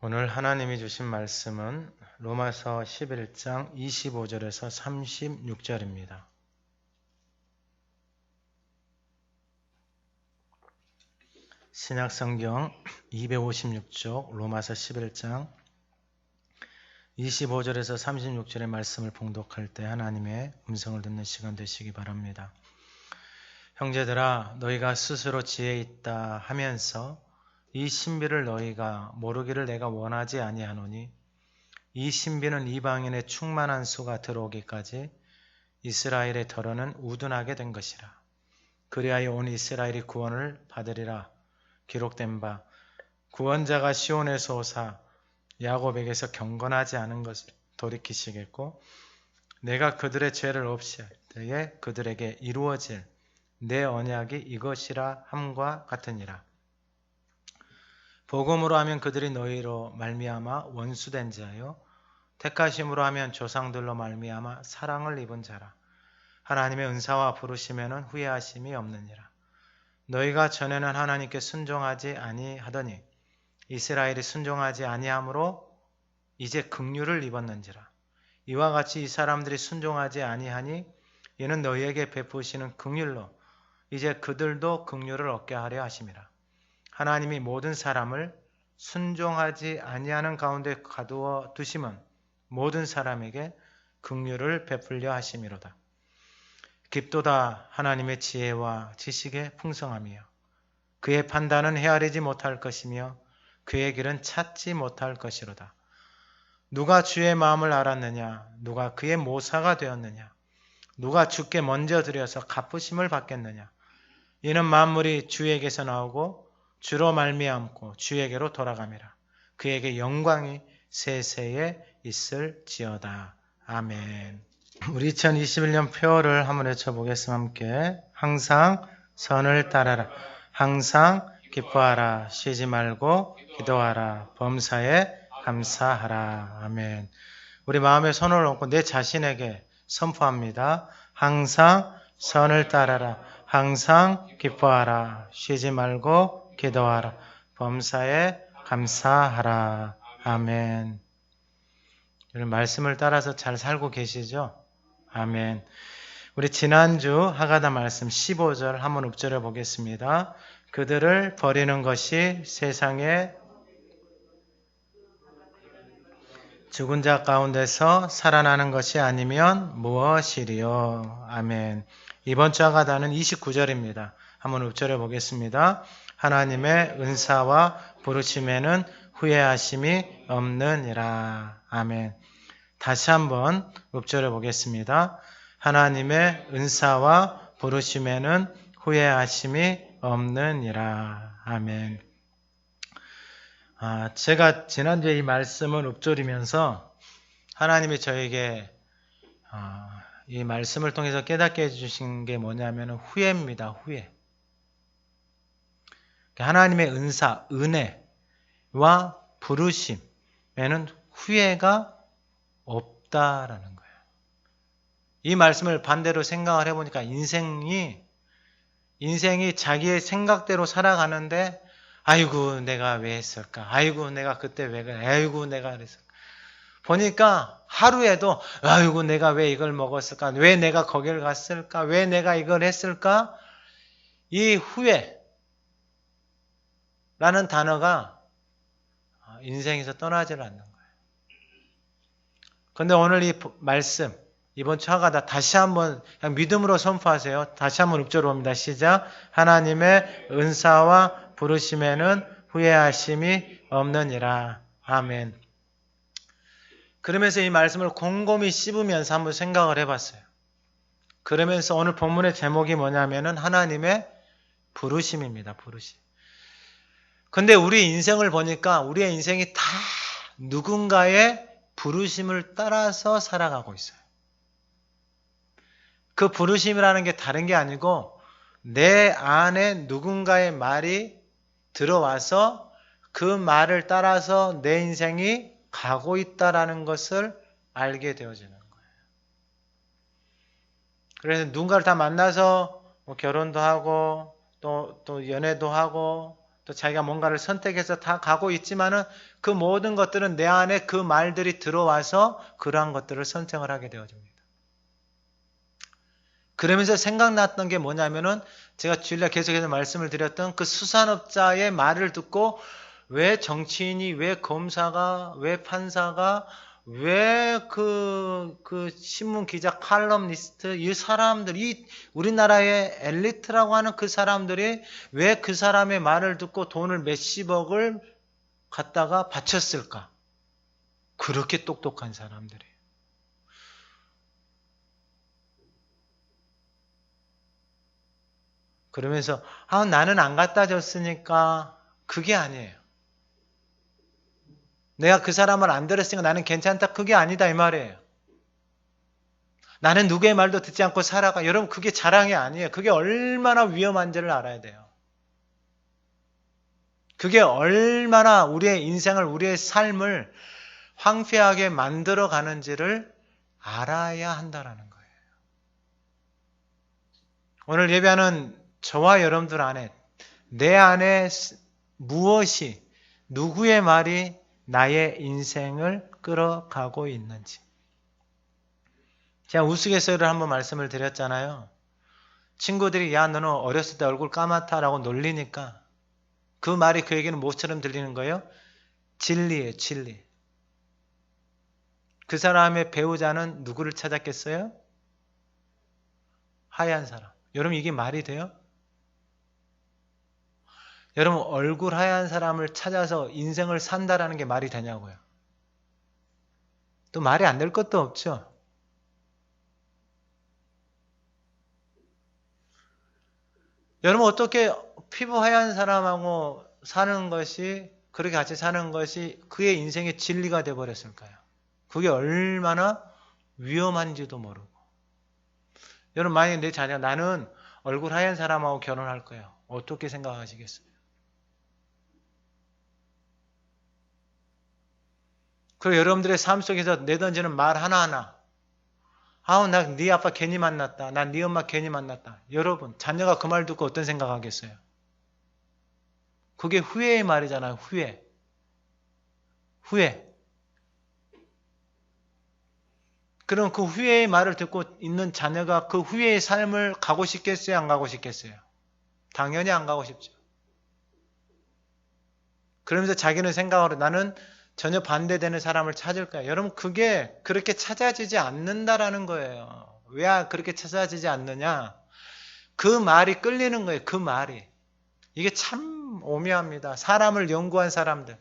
오늘 하나님이 주신 말씀은 로마서 11장 25절에서 36절입니다. 신약성경 256쪽 로마서 11장 25절에서 36절의 말씀을 봉독할 때 하나님의 음성을 듣는 시간 되시기 바랍니다. 형제들아, 너희가 스스로 지혜 있다 하면서 이 신비를 너희가 모르기를 내가 원하지 아니하노니 이 신비는 이방인의 충만한 수가 들어오기까지 이스라엘의 덜어는 우둔하게 된 것이라. 그리하여 온 이스라엘이 구원을 받으리라. 기록된 바 구원자가 시온에서 오사 야곱에게서 경건하지 않은 것을 돌이키시겠고 내가 그들의 죄를 없이 할 때에 그들에게 이루어질 내 언약이 이것이라 함과 같으니라. 복음으로 하면 그들이 너희로 말미암아 원수된 자요 택하심으로 하면 조상들로 말미암아 사랑을 입은 자라. 하나님의 은사와 부르심에는 후회하심이 없느니라. 너희가 전에는 하나님께 순종하지 아니하더니 이스라엘이 순종하지 아니하므로 이제 긍휼을 입었는지라. 이와 같이 이 사람들이 순종하지 아니하니 이는 너희에게 베푸시는 긍휼로 이제 그들도 긍휼을 얻게 하려 하심이라. 하나님이 모든 사람을 순종하지 아니하는 가운데 가두어 두심은 모든 사람에게 긍휼을 베풀려 하심이로다. 깊도다 하나님의 지혜와 지식의 풍성함이요 그의 판단은 헤아리지 못할 것이며 그의 길은 찾지 못할 것이로다. 누가 주의 마음을 알았느냐? 누가 그의 모사가 되었느냐? 누가 주께 먼저 드려서 갚으심을 받겠느냐? 이는 만물이 주에게서 나오고 주로 말미암고 주에게로 돌아감이라. 그에게 영광이 세세에 있을지어다. 아멘. 우리 2021년 표어를 한번 외쳐보겠습니다. 함께. 항상 선을 따라라. 항상 기뻐하라. 쉬지 말고 기도하라. 범사에 감사하라. 아멘. 우리 마음에 손을 얹고 내 자신에게 선포합니다. 항상 선을 따라라. 항상 기뻐하라. 쉬지 말고 기도하라. 범사에 감사하라. 아멘. 여러분 말씀을 따라서 잘 살고 계시죠? 아멘. 우리 지난주 하가다 말씀 15절 한번 읊조려 보겠습니다. 그들을 버리는 것이 세상에 죽은 자 가운데서 살아나는 것이 아니면 무엇이리요? 아멘. 이번 주 하가다는 29절입니다. 한번 읊조려 보겠습니다. 하나님의 은사와 부르심에는 후회하심이 없느니라. 아멘. 다시 한번 읊조려 보겠습니다. 하나님의 은사와 부르심에는 후회하심이 없느니라. 아멘. 제가 지난주에 이 말씀을 읊조리면서 하나님이 저에게 이 말씀을 통해서 깨닫게 해주신 게 뭐냐면 후회입니다. 후회. 하나님의 은사, 은혜와 부르심에는 후회가 없다라는 거예요. 이 말씀을 반대로 생각을 해보니까 인생이 자기의 생각대로 살아가는데 아이고 내가 왜 했을까? 아이고 내가 그때 왜 그래? 아이고 내가 그랬을까? 보니까 하루에도 아이고 내가 왜 이걸 먹었을까? 왜 내가 거기를 갔을까? 왜 내가 이걸 했을까? 이 후회라는 단어가 인생에서 떠나질 않는 거예요. 그런데 오늘 이 말씀 이번 주 하가다 다시 한번 그냥 믿음으로 선포하세요. 다시 한번 읊조려 봅니다. 시작. 하나님의 은사와 부르심에는 후회하심이 없느니라. 아멘. 그러면서 이 말씀을 곰곰이 씹으면서 한번 생각을 해봤어요. 그러면서 오늘 본문의 제목이 뭐냐면은 하나님의 부르심입니다. 부르심. 근데 우리 인생을 보니까 우리의 인생이 다 누군가의 부르심을 따라서 살아가고 있어요. 그 부르심이라는 게 다른 게 아니고 내 안에 누군가의 말이 들어와서 그 말을 따라서 내 인생이 가고 있다라는 것을 알게 되어지는 거예요. 그래서 누군가를 다 만나서 결혼도 하고 또 연애도 하고 또 자기가 뭔가를 선택해서 다 가고 있지만은 그 모든 것들은 내 안에 그 말들이 들어와서 그러한 것들을 선택을 하게 되어집니다. 그러면서 생각났던 게 뭐냐면은 제가 주일날 계속해서 말씀을 드렸던 그 수산업자의 말을 듣고 왜 정치인이, 왜 검사가, 왜 판사가, 왜 그 신문 기자, 칼럼니스트, 이 사람들이, 우리나라의 엘리트라고 하는 그 사람들이 왜 그 사람의 말을 듣고 돈을 몇십억을 갖다가 바쳤을까? 그렇게 똑똑한 사람들이. 그러면서 나는 안 갖다 줬으니까 그게 아니에요. 내가 그 사람을 안 들었으니까 나는 괜찮다. 그게 아니다 이 말이에요. 나는 누구의 말도 듣지 않고 살아가. 여러분 그게 자랑이 아니에요. 그게 얼마나 위험한지를 알아야 돼요. 그게 얼마나 우리의 인생을, 우리의 삶을 황폐하게 만들어 가는지를 알아야 한다라는 거예요. 오늘 예배하는 저와 여러분들 안에 내 안에 무엇이, 누구의 말이 나의 인생을 끌어가고 있는지. 제가 우스갯소리를 한번 말씀을 드렸잖아요. 친구들이 야 너는 어렸을 때 얼굴 까맣다라고 놀리니까 그 말이 그에게는 뭐처럼 들리는 거예요? 진리예요, 진리. 그 사람의 배우자는 누구를 찾았겠어요? 하얀 사람. 여러분 이게 말이 돼요? 여러분 얼굴 하얀 사람을 찾아서 인생을 산다라는 게 말이 되냐고요. 또 말이 안 될 것도 없죠. 여러분 어떻게 피부 하얀 사람하고 사는 것이, 그렇게 같이 사는 것이 그의 인생의 진리가 되어버렸을까요? 그게 얼마나 위험한지도 모르고. 여러분 만약에 내 자녀가 나는 얼굴 하얀 사람하고 결혼할 거예요. 어떻게 생각하시겠어요? 그리고 여러분들의 삶 속에서 내던지는 말 하나하나. 나 네 아빠 괜히 만났다. 난 네 엄마 괜히 만났다. 여러분 자녀가 그 말 듣고 어떤 생각하겠어요? 그게 후회의 말이잖아요. 후회. 후회. 그럼 그 후회의 말을 듣고 있는 자녀가 그 후회의 삶을 가고 싶겠어요? 안 가고 싶겠어요? 당연히 안 가고 싶죠. 그러면서 자기는 생각하러 나는 전혀 반대되는 사람을 찾을 거야. 여러분 그게 그렇게 찾아지지 않는다라는 거예요. 왜 그렇게 찾아지지 않느냐? 그 말이 끌리는 거예요. 그 말이. 이게 참 오묘합니다. 사람을 연구한 사람들.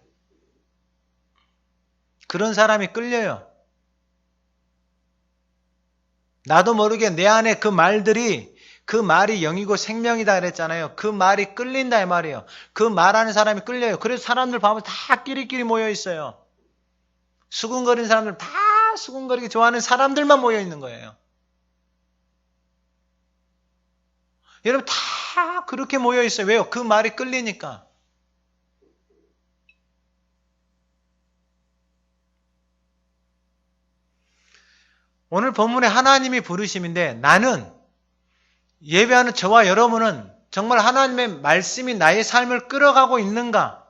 그런 사람이 끌려요. 나도 모르게 내 안에 그 말들이, 그 말이 영이고 생명이다 그랬잖아요. 그 말이 끌린다 이 말이에요. 그 말하는 사람이 끌려요. 그래서 사람들 보면 다 끼리끼리 모여 있어요. 수군거리는 사람들 다 수군거리기 좋아하는 사람들만 모여 있는 거예요. 여러분 다 그렇게 모여 있어요. 왜요? 그 말이 끌리니까. 오늘 본문에 하나님이 부르심인데 나는, 예배하는 저와 여러분은 정말 하나님의 말씀이 나의 삶을 끌어가고 있는가?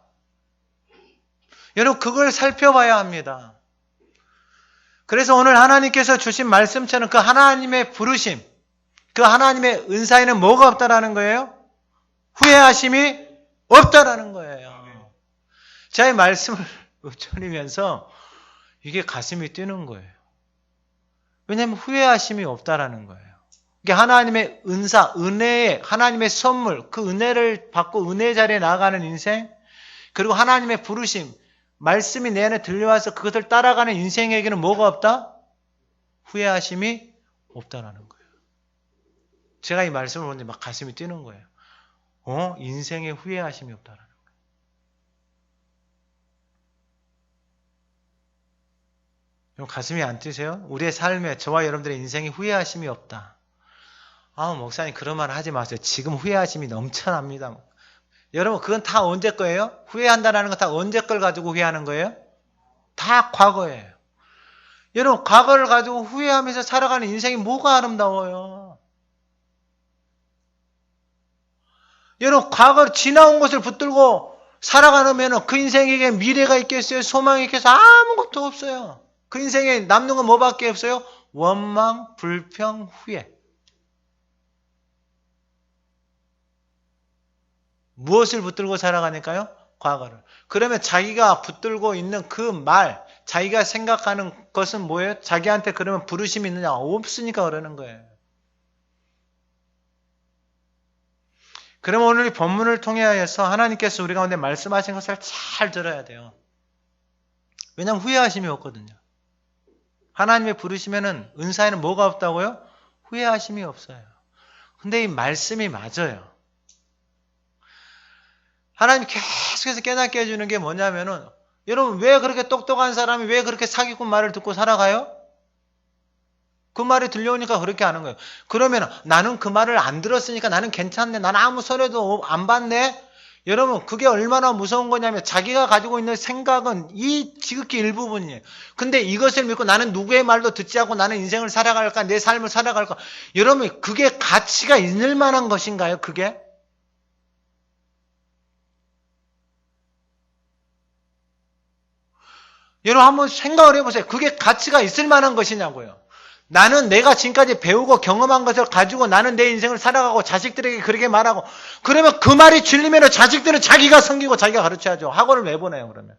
여러분 그걸 살펴봐야 합니다. 그래서 오늘 하나님께서 주신 말씀처럼 그 하나님의 부르심, 그 하나님의 은사에는 뭐가 없다라는 거예요? 후회하심이 없다라는 거예요. 제가 이 말씀을 전하면서 이게 가슴이 뛰는 거예요. 왜냐하면 후회하심이 없다라는 거예요. 이게 하나님의 은사, 은혜의 하나님의 선물, 그 은혜를 받고 은혜 자리에 나아가는 인생, 그리고 하나님의 부르심, 말씀이 내 안에 들려와서 그것을 따라가는 인생에게는 뭐가 없다? 후회하심이 없다라는 거예요. 제가 이 말씀을 보는데 막 가슴이 뛰는 거예요. 인생에 후회하심이 없다라는 거예요. 가슴이 안 뛰세요? 우리의 삶에, 저와 여러분들의 인생에 후회하심이 없다. 목사님 그런 말 하지 마세요. 지금 후회하심이 넘쳐납니다. 여러분 그건 다 언제 거예요? 후회한다는 건 다 언제 걸 가지고 후회하는 거예요? 다 과거예요. 여러분 과거를 가지고 후회하면서 살아가는 인생이 뭐가 아름다워요? 여러분, 과거 지나온 것을 붙들고 살아가면 그 인생에게 미래가 있겠어요? 소망이 있겠어요? 아무것도 없어요. 그 인생에 남는 건 뭐밖에 없어요? 원망, 불평, 후회. 무엇을 붙들고 살아가니까요? 과거를. 그러면 자기가 붙들고 있는 그 말, 자기가 생각하는 것은 뭐예요? 자기한테 그러면 부르심이 있느냐? 없으니까 그러는 거예요. 그러면 오늘 이 본문을 통해서 하나님께서 우리 가운데 말씀하신 것을 잘 들어야 돼요. 왜냐하면 후회하심이 없거든요. 하나님의 부르시면은 은사에는 뭐가 없다고요? 후회하심이 없어요. 근데 이 말씀이 맞아요. 하나님 계속해서 깨닫게 해주는 게 뭐냐면은, 여러분 왜 그렇게 똑똑한 사람이 왜 그렇게 사기꾼 말을 듣고 살아가요? 그 말이 들려오니까 그렇게 하는 거예요. 그러면 나는 그 말을 안 들었으니까 나는 괜찮네. 나는 아무 손해도 안 봤네. 여러분, 그게 얼마나 무서운 거냐면 자기가 가지고 있는 생각은 이 지극히 일부분이에요. 근데 이것을 믿고 나는 누구의 말도 듣지 않고 나는 인생을 살아갈까? 내 삶을 살아갈까? 여러분, 그게 가치가 있을 만한 것인가요? 그게? 여러분 한번 생각을 해보세요. 그게 가치가 있을 만한 것이냐고요. 나는 내가 지금까지 배우고 경험한 것을 가지고 나는 내 인생을 살아가고 자식들에게 그렇게 말하고, 그러면 그 말이 질리면 자식들은 자기가 섬기고 자기가 가르쳐야죠. 학원을 왜 보내요 그러면?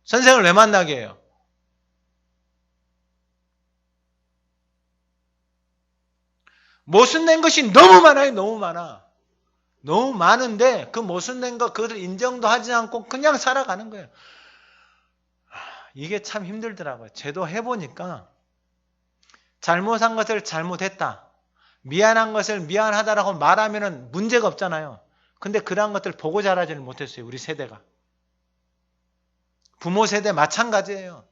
선생을 왜 만나게 해요? 모순된 것이 너무 많아요. 너무 많아. 너무 많은데 그 모순된 거 그것을 인정도 하지 않고 그냥 살아가는 거예요. 이게 참 힘들더라고요. 저도 해보니까 잘못한 것을 잘못했다, 미안한 것을 미안하다라고 말하면 문제가 없잖아요. 근데 그러한 것들 보고 자라지를 못했어요. 우리 세대가. 부모 세대 마찬가지예요.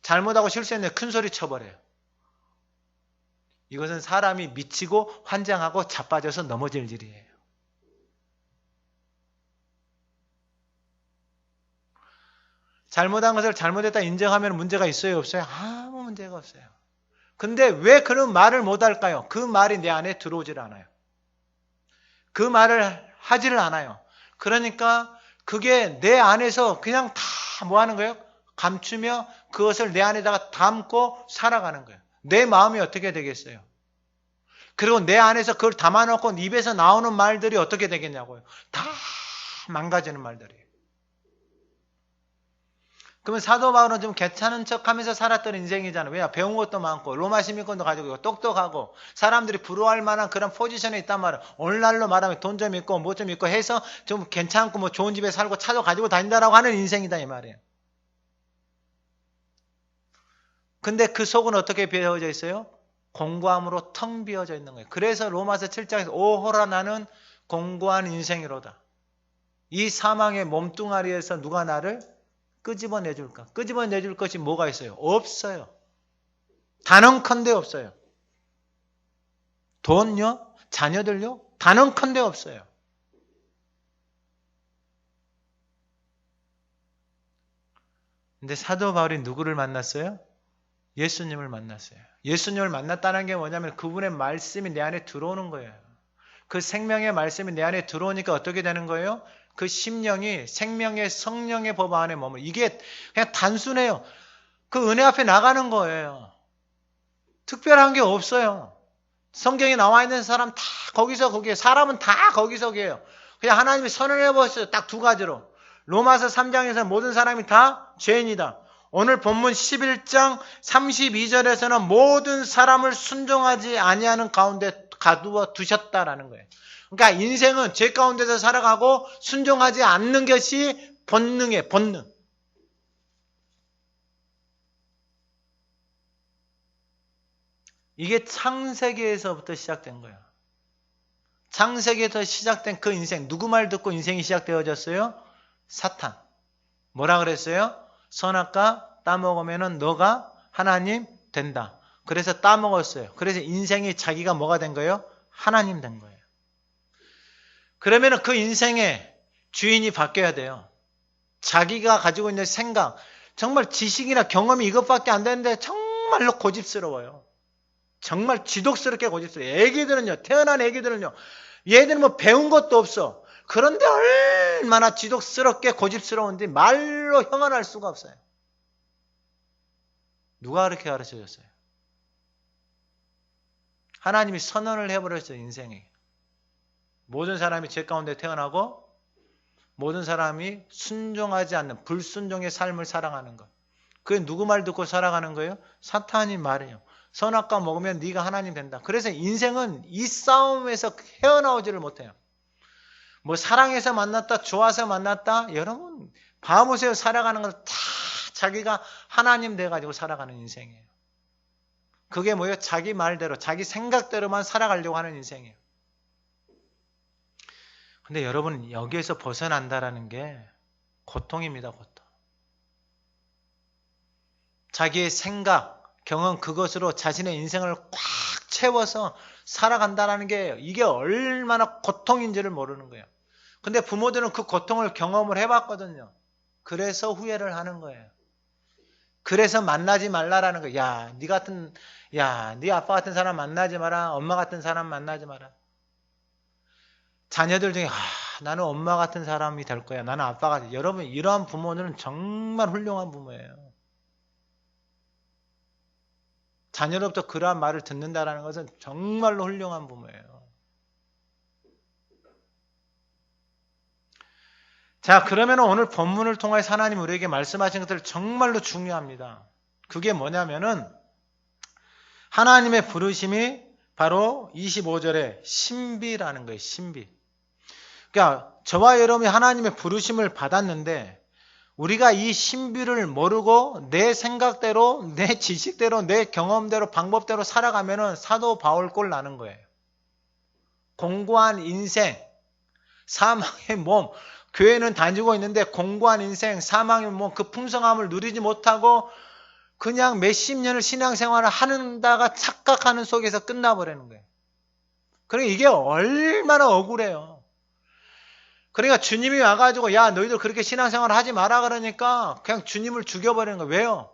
잘못하고 실수했는데 큰 소리 쳐버려요. 이것은 사람이 미치고 환장하고 자빠져서 넘어질 일이에요. 잘못한 것을 잘못했다 인정하면 문제가 있어요? 없어요? 아무 문제가 없어요. 근데 왜 그런 말을 못할까요? 그 말이 내 안에 들어오질 않아요. 그 말을 하지를 않아요. 그러니까 그게 내 안에서 그냥 다 뭐 하는 거예요? 감추며 그것을 내 안에다가 담고 살아가는 거예요. 내 마음이 어떻게 되겠어요? 그리고 내 안에서 그걸 담아놓고 입에서 나오는 말들이 어떻게 되겠냐고요. 다 망가지는 말들이에요. 그러면 사도 바울은 좀 괜찮은 척하면서 살았던 인생이잖아요. 왜냐? 배운 것도 많고 로마 시민권도 가지고 있고 똑똑하고 사람들이 부러워할 만한 그런 포지션에 있단 말이에요. 오늘날로 말하면 돈 좀 있고 뭐 좀 있고 해서 좀 괜찮고 뭐 좋은 집에 살고 차도 가지고 다닌다라고 하는 인생이다 이 말이에요. 근데 그 속은 어떻게 비어져 있어요? 공고함으로 텅 비어져 있는 거예요. 그래서 로마서 7장에서 오호라 나는 공고한 인생이로다. 이 사망의 몸뚱아리에서 누가 나를 끄집어내줄까? 끄집어내줄 것이 뭐가 있어요? 없어요. 단언컨대 없어요. 돈요? 자녀들요? 단언컨대 없어요. 근데 사도 바울이 누구를 만났어요? 예수님을 만났어요. 예수님을 만났다는 게 뭐냐면 그분의 말씀이 내 안에 들어오는 거예요. 그 생명의 말씀이 내 안에 들어오니까 어떻게 되는 거예요? 그 심령이 생명의 성령의 법 안에 머물. 이게 그냥 단순해요. 그 은혜 앞에 나가는 거예요. 특별한 게 없어요. 성경에 나와 있는 사람 다 거기서 거기에, 사람은 다 거기서 거기에요. 그냥 하나님이 선언해 보셨어요. 딱 두 가지로. 로마서 3장에서 모든 사람이 다 죄인이다. 오늘 본문 11장 32절에서는 모든 사람을 순종하지 아니하는 가운데 가두어 두셨다라는 거예요. 그러니까 인생은 죄 가운데서 살아가고 순종하지 않는 것이 본능이에요. 본능. 이게 창세기에서부터 시작된 거예요. 창세기에서 시작된 그 인생, 누구 말 듣고 인생이 시작되어졌어요? 사탄. 뭐라 그랬어요? 선악과 따먹으면 너가 하나님 된다. 그래서 따먹었어요. 그래서 인생이 자기가 뭐가 된 거예요? 하나님 된 거예요. 그러면 그 인생의 주인이 바뀌어야 돼요. 자기가 가지고 있는 생각, 정말 지식이나 경험이 이것밖에 안 되는데 정말로 고집스러워요. 정말 지독스럽게 고집스러워요. 애기들은요, 태어난 애기들은요, 얘들은 뭐 배운 것도 없어. 그런데 얼마나 지독스럽게 고집스러운지 말로 형언할 수가 없어요. 누가 그렇게 가르쳐줬어요? 하나님이 선언을 해버렸어요. 인생에. 모든 사람이 죄 가운데 태어나고 모든 사람이 순종하지 않는 불순종의 삶을 살아가는 것. 그게 누구 말 듣고 살아가는 거예요? 사탄이 말이에요. 선악과 먹으면 네가 하나님 된다. 그래서 인생은 이 싸움에서 헤어나오지를 못해요. 뭐 사랑해서 만났다, 좋아서 만났다. 여러분 봐보세요. 살아가는 건 다 자기가 하나님 돼가지고 살아가는 인생이에요. 그게 뭐예요? 자기 말대로, 자기 생각대로만 살아가려고 하는 인생이에요. 근데 여러분 여기에서 벗어난다라는 게 고통입니다. 고통. 자기의 생각, 경험 그것으로 자신의 인생을 꽉 채워서 살아간다는 게 이게 얼마나 고통인지를 모르는 거예요. 근데 부모들은 그 고통을 경험을 해봤거든요. 그래서 후회를 하는 거예요. 그래서 만나지 말라라는 거예요. 네 아빠 같은 사람 만나지 마라. 엄마 같은 사람 만나지 마라. 자녀들 중에 나는 엄마 같은 사람이 될 거야. 나는 아빠 같은. 여러분 이러한 부모들은 정말 훌륭한 부모예요. 자녀로부터 그러한 말을 듣는다는 것은 정말로 훌륭한 부모예요. 자, 그러면 오늘 본문을 통해서 하나님 우리에게 말씀하신 것들 정말로 중요합니다. 그게 뭐냐면은 하나님의 부르심이 바로 25절에 신비라는 거예요. 신비. 그러니까 저와 여러분이 하나님의 부르심을 받았는데 우리가 이 신비를 모르고 내 생각대로, 내 지식대로, 내 경험대로, 방법대로 살아가면은 사도 바울 꼴 나는 거예요. 공고한 인생, 사망의 몸, 교회는 다니고 있는데 공고한 인생, 사망의 몸, 그 풍성함을 누리지 못하고 그냥 몇십 년을 신앙생활을 하는다가 착각하는 속에서 끝나버리는 거예요. 그러니까 이게 얼마나 억울해요. 그러니까 주님이 와가지고 야 너희들 그렇게 신앙생활을 하지 마라 그러니까 그냥 주님을 죽여버리는 거예요. 왜요?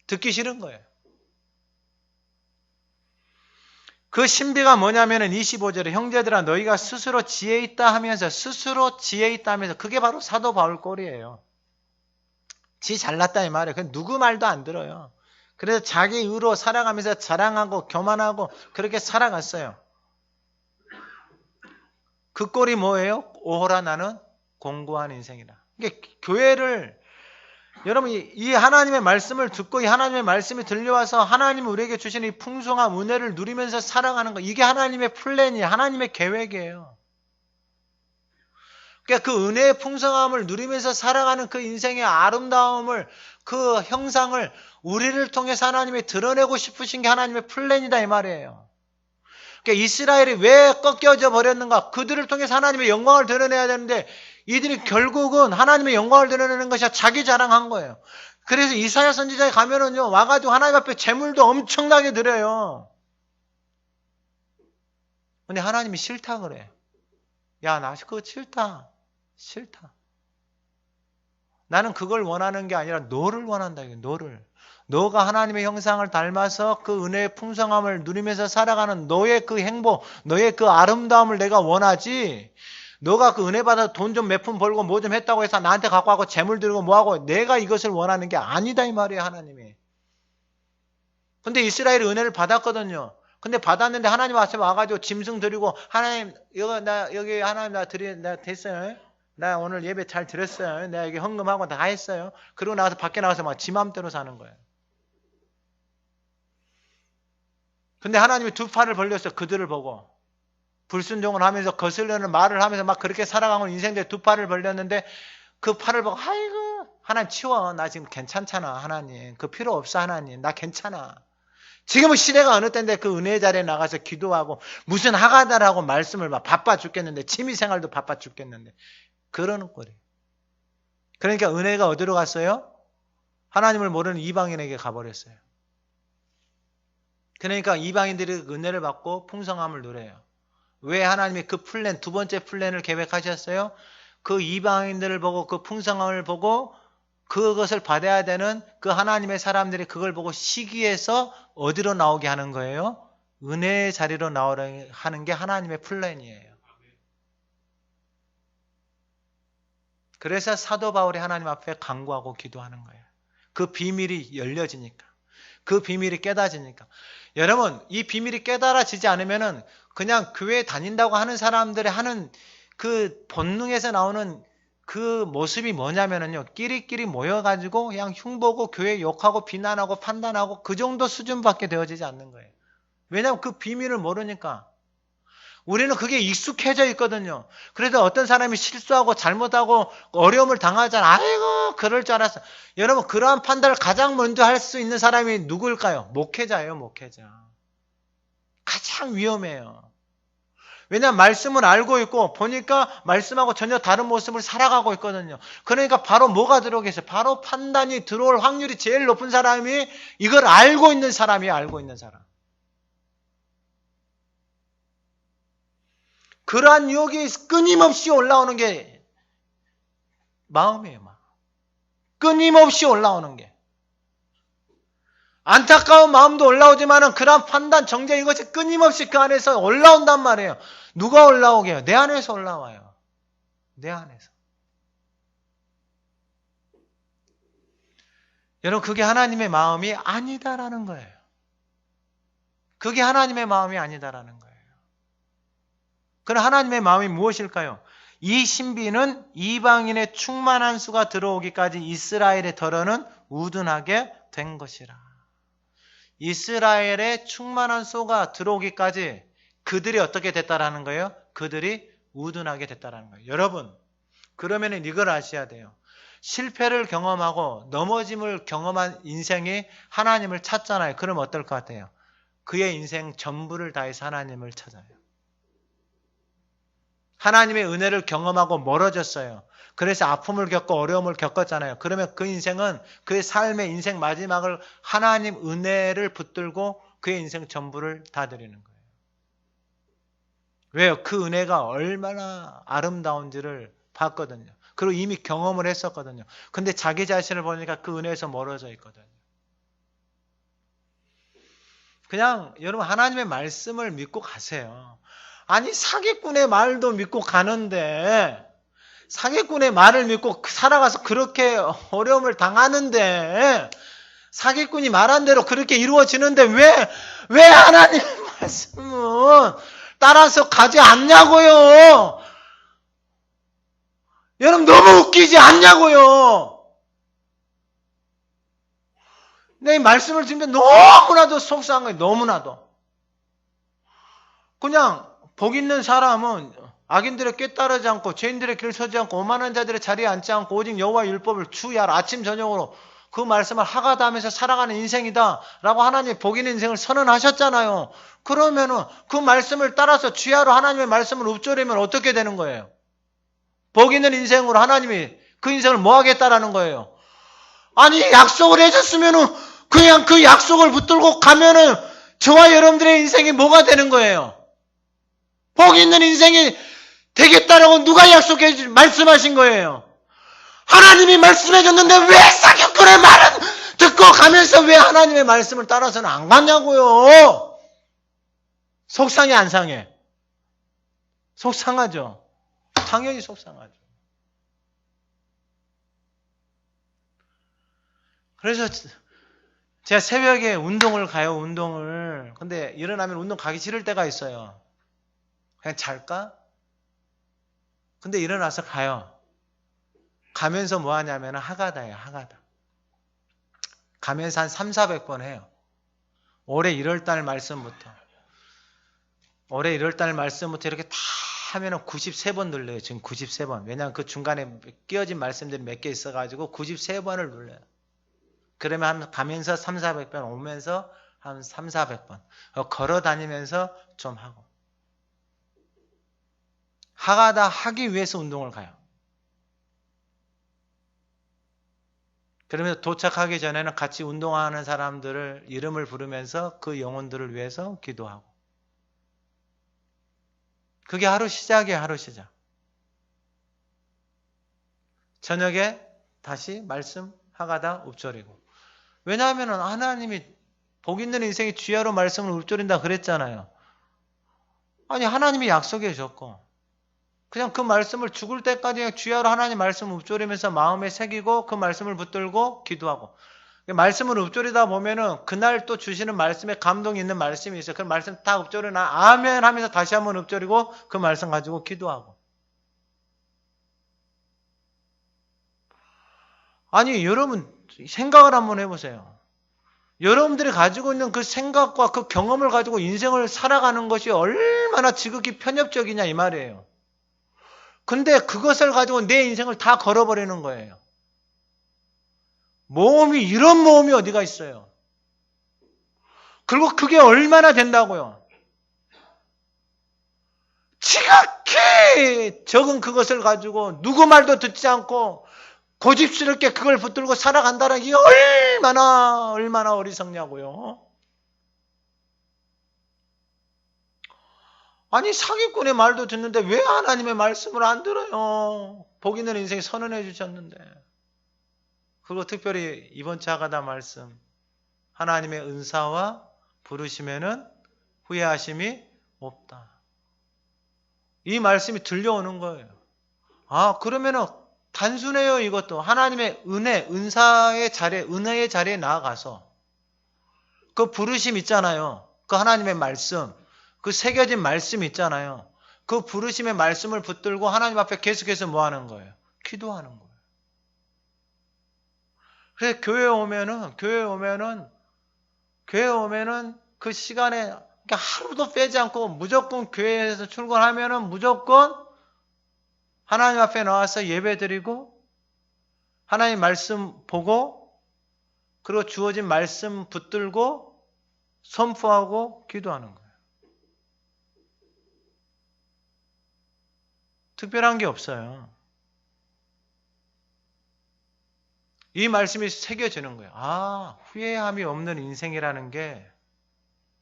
듣기 싫은 거예요. 그 신비가 뭐냐면은 25절에 형제들아 너희가 스스로 지혜 있다 하면서 스스로 지혜 있다 하면서 그게 바로 사도 바울 꼴이에요. 지 잘났다 이 말이에요. 그냥 누구 말도 안 들어요. 그래서 자기 의로 살아가면서 자랑하고 교만하고 그렇게 살아갔어요. 그 꼴이 뭐예요? 오호라 나는 공고한 인생이다. 이게 교회를 여러분 이 하나님의 말씀을 듣고 이 하나님의 말씀이 들려와서 하나님이 우리에게 주시는 이 풍성한 은혜를 누리면서 살아가는 거 이게 하나님의 플랜이에요. 하나님의 계획이에요. 그러니까 그 은혜의 풍성함을 누리면서 살아가는 그 인생의 아름다움을 그 형상을 우리를 통해서 하나님이 드러내고 싶으신 게 하나님의 플랜이다 이 말이에요. 그러니까 이스라엘이 왜 꺾여져 버렸는가? 그들을 통해서 하나님의 영광을 드러내야 되는데 이들이 결국은 하나님의 영광을 드러내는 것이 자기 자랑한 거예요. 그래서 이사야 선지자에 가면은요 와가지고 하나님 앞에 제물도 엄청나게 드려요. 근데 하나님이 싫다 그래. 야, 나 그거 싫다. 나는 그걸 원하는 게 아니라 너를 원한다. 너를. 너가 하나님의 형상을 닮아서 그 은혜의 풍성함을 누리면서 살아가는 너의 그 행복, 너의 그 아름다움을 내가 원하지. 너가 그 은혜 받아서 돈 좀 몇 푼 벌고 뭐 좀 했다고 해서 나한테 갖고 가고 재물 들고 뭐하고 내가 이것을 원하는 게 아니다 이 말이에요. 하나님이. 근데 이스라엘이 은혜를 받았거든요. 근데 받았는데 하나님 앞에 와가지고 짐승 드리고 하나님 여기 하나님 나 됐어요. 나 오늘 예배 잘 드렸어요. 내가 여기 헌금하고 다 했어요. 그러고 나서 밖에 나가서 막 지 맘대로 사는 거예요. 근데 하나님이 두 팔을 벌렸어요. 그들을 보고. 불순종을 하면서 거슬려는 말을 하면서 막 그렇게 살아가는 인생들 두 팔을 벌렸는데 그 팔을 보고 아이고 하나님 치워. 나 지금 괜찮잖아 하나님. 그 필요 없어 하나님. 나 괜찮아. 지금은 시대가 어느 때인데 그 은혜의 자리에 나가서 기도하고 무슨 하가다라고 말씀을 막 바빠 죽겠는데 취미생활도 바빠 죽겠는데 그러는 꼴이에요. 그러니까 은혜가 어디로 갔어요? 하나님을 모르는 이방인에게 가버렸어요. 그러니까 이방인들이 은혜를 받고 풍성함을 누려요. 왜 하나님이 그 플랜, 두 번째 플랜을 계획하셨어요? 그 이방인들을 보고 그 풍성함을 보고 그것을 받아야 되는 그 하나님의 사람들이 그걸 보고 시기해서 어디로 나오게 하는 거예요? 은혜의 자리로 나오려 하는 게 하나님의 플랜이에요. 그래서 사도 바울이 하나님 앞에 간구하고 기도하는 거예요. 그 비밀이 열려지니까. 그 비밀이 깨달아지니까. 여러분, 이 비밀이 깨달아지지 않으면은 그냥 교회 다닌다고 하는 사람들의 하는 그 본능에서 나오는 그 모습이 뭐냐면은요, 끼리끼리 모여가지고 그냥 흉보고 교회 욕하고 비난하고 판단하고 그 정도 수준밖에 되어지지 않는 거예요. 왜냐하면 그 비밀을 모르니까. 우리는 그게 익숙해져 있거든요. 그래서 어떤 사람이 실수하고 잘못하고 어려움을 당하잖아. 아이고, 그럴 줄 알았어. 여러분, 그러한 판단을 가장 먼저 할 수 있는 사람이 누구일까요? 목회자예요, 목회자. 가장 위험해요. 왜냐하면 말씀을 알고 있고 보니까 말씀하고 전혀 다른 모습을 살아가고 있거든요. 그러니까 바로 뭐가 들어오겠어요? 바로 판단이 들어올 확률이 제일 높은 사람이 이걸 알고 있는 사람이에요. 알고 있는 사람. 그러한 유혹이 끊임없이 올라오는 게 마음이에요. 마음. 끊임없이 올라오는 게. 안타까운 마음도 올라오지만은 그러한 판단, 정죄 이것이 끊임없이 그 안에서 올라온단 말이에요. 누가 올라오게 해요? 내 안에서 올라와요. 내 안에서. 여러분, 그게 하나님의 마음이 아니다라는 거예요. 그게 하나님의 마음이 아니다라는 거예요. 그럼 하나님의 마음이 무엇일까요? 이 신비는 이방인의 충만한 수가 들어오기까지 이스라엘의 덜어는 우둔하게 된 것이라. 이스라엘의 충만한 수가 들어오기까지 그들이 어떻게 됐다라는 거예요? 그들이 우둔하게 됐다라는 거예요. 여러분, 그러면은 이걸 아셔야 돼요. 실패를 경험하고 넘어짐을 경험한 인생이 하나님을 찾잖아요. 그럼 어떨 것 같아요? 그의 인생 전부를 다해서 하나님을 찾아요. 하나님의 은혜를 경험하고 멀어졌어요. 그래서 아픔을 겪고 어려움을 겪었잖아요. 그러면 그 인생은 그의 삶의 인생 마지막을 하나님 은혜를 붙들고 그의 인생 전부를 다 드리는 거예요. 왜요? 그 은혜가 얼마나 아름다운지를 봤거든요. 그리고 이미 경험을 했었거든요. 근데 자기 자신을 보니까 그 은혜에서 멀어져 있거든요. 그냥 여러분 하나님의 말씀을 믿고 가세요. 아니 사기꾼의 말도 믿고 가는데 사기꾼의 말을 믿고 살아가서 그렇게 어려움을 당하는데 사기꾼이 말한 대로 그렇게 이루어지는데 왜 하나님의 말씀은 따라서 가지 않냐고요. 여러분 너무 웃기지 않냐고요. 내 말씀을 듣는데 너무나도 속상한 거예요. 너무나도. 그냥 복 있는 사람은 악인들의 꾀따르지 않고 죄인들의 길 서지 않고 오만한 자들의 자리에 앉지 않고 오직 여호와의 율법을 주야로 아침 저녁으로 그 말씀을 하가다 하면서 살아가는 인생이다 라고 하나님이 복 있는 인생을 선언하셨잖아요. 그러면은 그 말씀을 따라서 주야로 하나님의 말씀을 읊조리면 어떻게 되는 거예요? 복 있는 인생으로 하나님이 그 인생을 뭐 하겠다라는 거예요? 아니 약속을 해줬으면은 그냥 그 약속을 붙들고 가면은 저와 여러분들의 인생이 뭐가 되는 거예요? 복 있는 인생이 되겠다라고 누가 말씀하신 거예요? 하나님이 말씀해줬는데 왜 사기꾼의 말은 듣고 가면서 왜 하나님의 말씀을 따라서는 안 갔냐고요? 속상해 안 상해? 속상하죠. 당연히 속상하죠. 그래서 제가 새벽에 운동을 가요. 운동을. 근데 일어나면 운동 가기 싫을 때가 있어요. 그냥 잘까? 근데 일어나서 가요. 가면서 뭐 하냐면 하가다예요. 하가다. 가면서 한 300-400번 해요. 올해 1월달 말씀부터. 올해 1월달 말씀부터 이렇게 다 하면은 93번 눌러요. 지금 93번. 왜냐하면 그 중간에 끼어진 말씀들이 몇 개 있어가지고 93번을 눌러요. 그러면 가면서 300-400번 오면서 한 300-400번. 걸어 다니면서 좀 하고. 하가다 하기 위해서 운동을 가요. 그러면서 도착하기 전에는 같이 운동하는 사람들을 이름을 부르면서 그 영혼들을 위해서 기도하고. 그게 하루 시작이에요. 하루 시작. 저녁에 다시 말씀 하가다 읊조리고. 왜냐하면 하나님이 복 있는 인생이 주야로 말씀을 읊조린다 그랬잖아요. 아니 하나님이 약속해 줬고 그냥 그 말씀을 죽을 때까지 그냥 주야로 하나님 말씀을 읊조리면서 마음에 새기고 그 말씀을 붙들고 기도하고, 말씀을 읊조리다 보면은 그날 또 주시는 말씀에 감동이 있는 말씀이 있어요. 그 말씀 다 읊조리나 아멘 하면서 다시 한번 읊조리고 그 말씀 가지고 기도하고. 아니 여러분 생각을 한번 해보세요. 여러분들이 가지고 있는 그 생각과 그 경험을 가지고 인생을 살아가는 것이 얼마나 지극히 편협적이냐 이 말이에요. 근데 그것을 가지고 내 인생을 다 걸어버리는 거예요. 모험이, 이런 모험이 어디가 있어요. 그리고 그게 얼마나 된다고요. 지극히 적은 그것을 가지고 누구 말도 듣지 않고 고집스럽게 그걸 붙들고 살아간다는 게 얼마나 어리석냐고요. 아니 사기꾼의 말도 듣는데 왜 하나님의 말씀을 안 들어요. 복 있는 인생이 선언해 주셨는데. 그리고 특별히 이번 주 하가다 말씀, 하나님의 은사와 부르심에는 후회하심이 없다. 이 말씀이 들려오는 거예요. 아 그러면은 단순해요. 이것도 하나님의 은혜, 은사의 자리에, 은혜의 자리에 나아가서 그 부르심 있잖아요. 그 하나님의 말씀, 그 새겨진 말씀 있잖아요. 그 부르심의 말씀을 붙들고 하나님 앞에 계속해서 뭐 하는 거예요? 기도하는 거예요. 그래서 교회에 오면은 그 시간에 하루도 빼지 않고 무조건 교회에서 출근하면은 무조건 하나님 앞에 나와서 예배 드리고 하나님 말씀 보고 그리고 주어진 말씀 붙들고 선포하고 기도하는 거예요. 특별한 게 없어요. 이 말씀이 새겨지는 거예요. 아, 후회함이 없는 인생이라는 게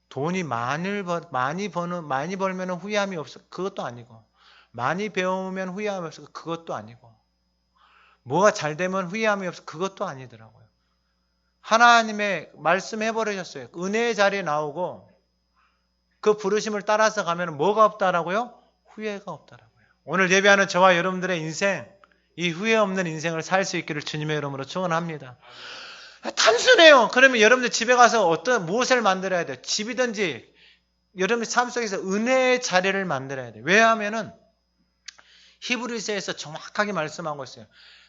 돈이 많이 벌면 후회함이 없어. 그것도 아니고. 많이 배우면 후회함이 없어. 그것도 아니고. 뭐가 잘 되면 후회함이 없어. 그것도 아니더라고요. 하나님의 말씀 해버리셨어요. 은혜의 자리에 나오고 그 부르심을 따라서 가면 뭐가 없다라고요? 후회가 없다라고요. 오늘 예배하는 저와 여러분들의 인생, 이 후회 없는 인생을 살 수 있기를 주님의 이름으로 축원합니다. 단순해요. 그러면 여러분들 집에 가서 무엇을 만들어야 돼요? 집이든지 여러분들 삶 속에서 은혜의 자리를 만들어야 돼요. 왜냐하면은 히브리서에서 정확하게 말씀하고 있어요.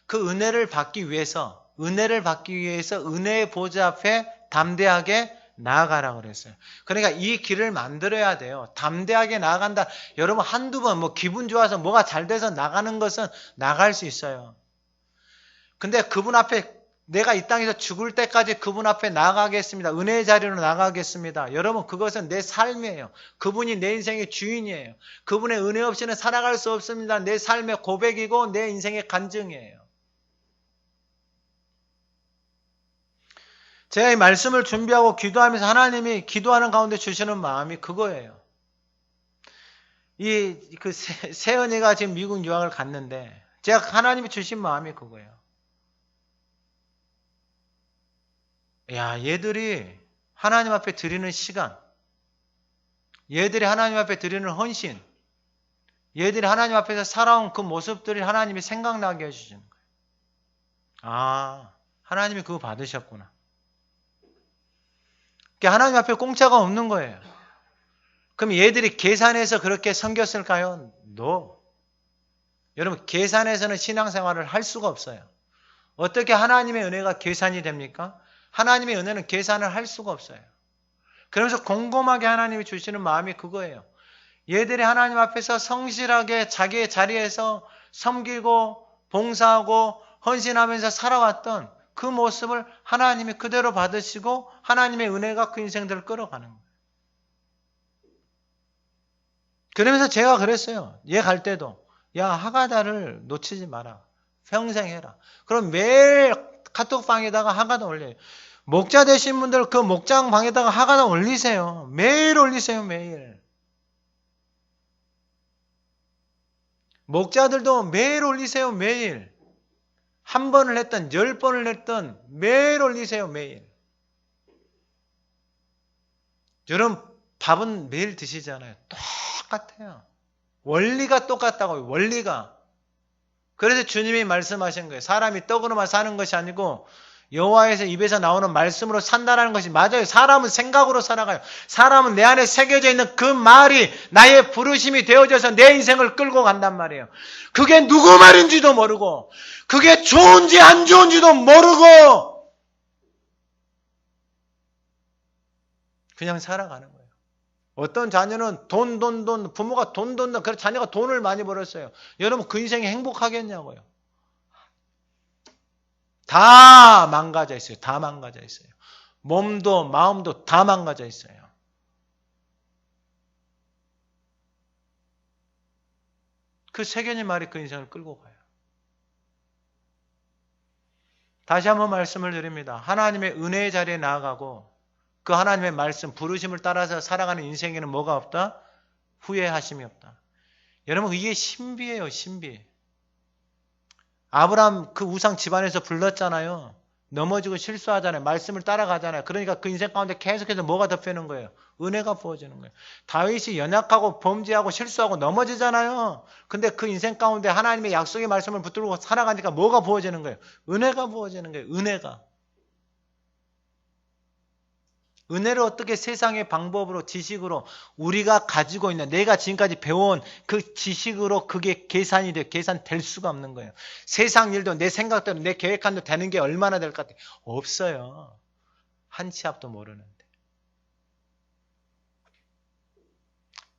그 은혜를 받기 위해서 은혜의 보좌 앞에 담대하게 나아가라고 그랬어요. 그러니까 이 길을 만들어야 돼요. 담대하게 나아간다. 여러분 한두 번 기분 좋아서 뭐가 잘 돼서 나가는 것은 나갈 수 있어요. 근데 그분 앞에 내가 이 땅에서 죽을 때까지 그분 앞에 나가겠습니다. 은혜의 자리로 나가겠습니다. 여러분 그것은 내 삶이에요. 그분이 내 인생의 주인이에요. 그분의 은혜 없이는 살아갈 수 없습니다. 내 삶의 고백이고 내 인생의 간증이에요. 제가 이 말씀을 준비하고 기도하면서 하나님이 기도하는 가운데 주시는 마음이 그거예요. 그 세연이가 지금 미국 유학을 갔는데 제가 하나님이 주신 마음이 그거예요. 야, 얘들이 하나님 앞에 드리는 시간, 얘들이 하나님 앞에 드리는 헌신, 얘들이 하나님 앞에서 살아온 그 모습들이 하나님이 생각나게 해주시는 거예요. 아, 하나님이 그거 받으셨구나. 하나님 앞에 공짜가 없는 거예요. 그럼 얘들이 계산해서 그렇게 섬겼을까요? No. 여러분 계산해서는 신앙생활을 할 수가 없어요. 어떻게 하나님의 은혜가 계산이 됩니까? 하나님의 은혜는 계산을 할 수가 없어요. 그러면서 곰곰하게 하나님이 주시는 마음이 그거예요. 얘들이 하나님 앞에서 성실하게 자기의 자리에서 섬기고 봉사하고 헌신하면서 살아왔던 그 모습을 하나님이 그대로 받으시고 하나님의 은혜가 그 인생들을 끌어가는 거예요. 그러면서 제가 그랬어요. 얘 갈 때도 야 하가다를 놓치지 마라. 평생 해라. 그럼 매일 카톡방에다가 하가다 올려요. 목자 되신 분들 그 목장 방에다가 하가다 올리세요. 매일 올리세요. 매일. 목자들도 매일 올리세요. 매일. 한 번을 했던 10번을 했던 매일 올리세요. 매일. 여러분 밥은 매일 드시잖아요. 똑같아요. 원리가 똑같다고요. 원리가. 그래서 주님이 말씀하신 거예요. 사람이 떡으로만 사는 것이 아니고 여호와의 입에서 나오는 말씀으로 산다는 것이 맞아요. 사람은 생각으로 살아가요. 사람은 내 안에 새겨져 있는 그 말이 나의 부르심이 되어져서 내 인생을 끌고 간단 말이에요. 그게 누구 말인지도 모르고 그게 좋은지 안 좋은지도 모르고 그냥 살아가는 거예요. 어떤 자녀는 돈, 부모가 돈, 그래서 자녀가 돈을 많이 벌었어요. 여러분 그 인생이 행복하겠냐고요. 다 망가져 있어요. 다 망가져 있어요. 몸도 마음도 다 망가져 있어요. 그 세견의 말이 그 인생을 끌고 가요. 다시 한번 말씀을 드립니다. 하나님의 은혜의 자리에 나아가고 그 하나님의 말씀, 부르심을 따라서 살아가는 인생에는 뭐가 없다? 후회하심이 없다. 여러분 이게 신비예요. 신비. 아브라함 그 우상 집안에서 불렀잖아요. 넘어지고 실수하잖아요. 말씀을 따라가잖아요. 그러니까 그 인생 가운데 계속해서 뭐가 덮이는 거예요? 은혜가 부어지는 거예요. 다윗이 연약하고 범죄하고 실수하고 넘어지잖아요. 근데 그 인생 가운데 하나님의 약속의 말씀을 붙들고 살아가니까 뭐가 부어지는 거예요? 은혜가 부어지는 거예요. 은혜가. 은혜를 어떻게 세상의 방법으로 지식으로 우리가 가지고 있는 내가 지금까지 배워온 그 지식으로 그게 계산될 수가 없는 거예요. 세상 일도 내 생각대로 내 계획한 대로 되는 게 얼마나 될 것 같아요? 없어요. 한 치 앞도 모르는데.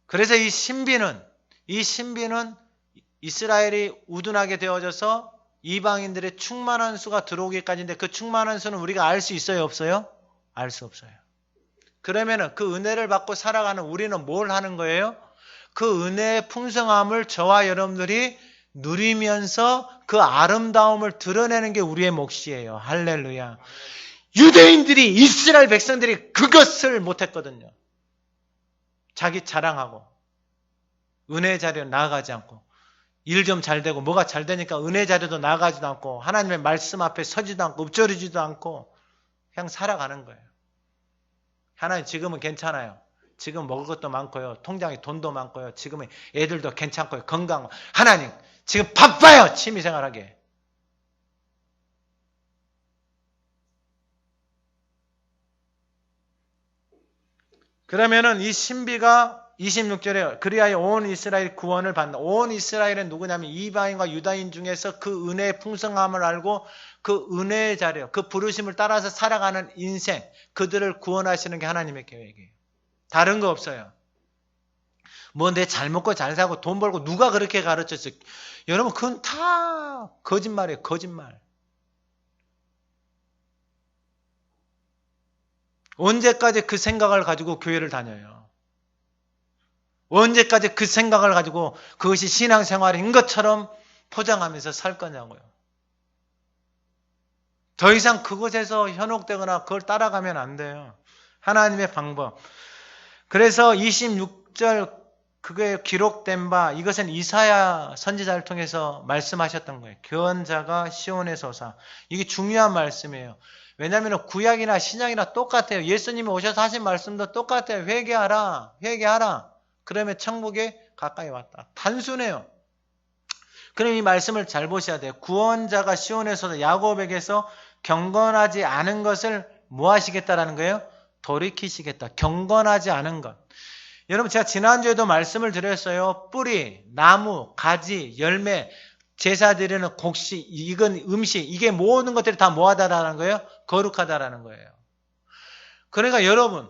그래서 이 신비는 이스라엘이 우둔하게 되어져서 이방인들의 충만한 수가 들어오기까지인데 그 충만한 수는 우리가 알 수 있어요? 없어요? 알 수 없어요. 그러면은 그 은혜를 받고 살아가는 우리는 뭘 하는 거예요? 그 은혜의 풍성함을 저와 여러분들이 누리면서 그 아름다움을 드러내는 게 우리의 몫이에요. 할렐루야. 유대인들이 이스라엘 백성들이 그것을 못했거든요. 자기 자랑하고 은혜 자리에 나아가지 않고 일 좀 잘 되고 뭐가 잘 되니까 은혜 자리도 나아가지도 않고 하나님의 말씀 앞에 서지도 않고 읊조리지도 않고 그냥 살아가는 거예요. 하나님 지금은 괜찮아요. 지금 먹을 것도 많고요. 통장에 돈도 많고요. 지금은 애들도 괜찮고요. 건강하고. 하나님 지금 바빠요. 취미생활하게. 그러면은 이 신비가 26절에 그리하여 온 이스라엘 구원을 받는다. 온 이스라엘은 누구냐면 이방인과 유다인 중에서 그 은혜의 풍성함을 알고 그 은혜의 자리요. 그 부르심을 따라서 살아가는 인생. 그들을 구원하시는 게 하나님의 계획이에요. 다른 거 없어요. 뭐 내 잘 먹고 잘 사고 돈 벌고 누가 그렇게 가르쳤어요? 여러분 그건 다 거짓말이에요. 거짓말. 언제까지 그 생각을 가지고 교회를 다녀요? 언제까지 그 생각을 가지고 그것이 신앙생활인 것처럼 포장하면서 살 거냐고요. 더 이상 그것에서 현혹되거나 그걸 따라가면 안 돼요. 하나님의 방법. 그래서 26절 그게 기록된 바 이것은 이사야 선지자를 통해서 말씀하셨던 거예요. 교훈자가 시온에서 오사. 이게 중요한 말씀이에요. 왜냐하면 구약이나 신약이나 똑같아요. 예수님이 오셔서 하신 말씀도 똑같아요. 회개하라. 회개하라. 그러면 천국에 가까이 왔다. 단순해요. 그럼 이 말씀을 잘 보셔야 돼요. 구원자가 시온에서 야곱에게서 경건하지 않은 것을 뭐 하시겠다라는 거예요? 돌이키시겠다. 경건하지 않은 것. 여러분 제가 지난주에도 말씀을 드렸어요. 뿌리, 나무, 가지, 열매, 제사 드리는 곡식, 이건 음식, 이게 모든 것들이 다 뭐하다라는 거예요? 거룩하다라는 거예요. 그러니까 여러분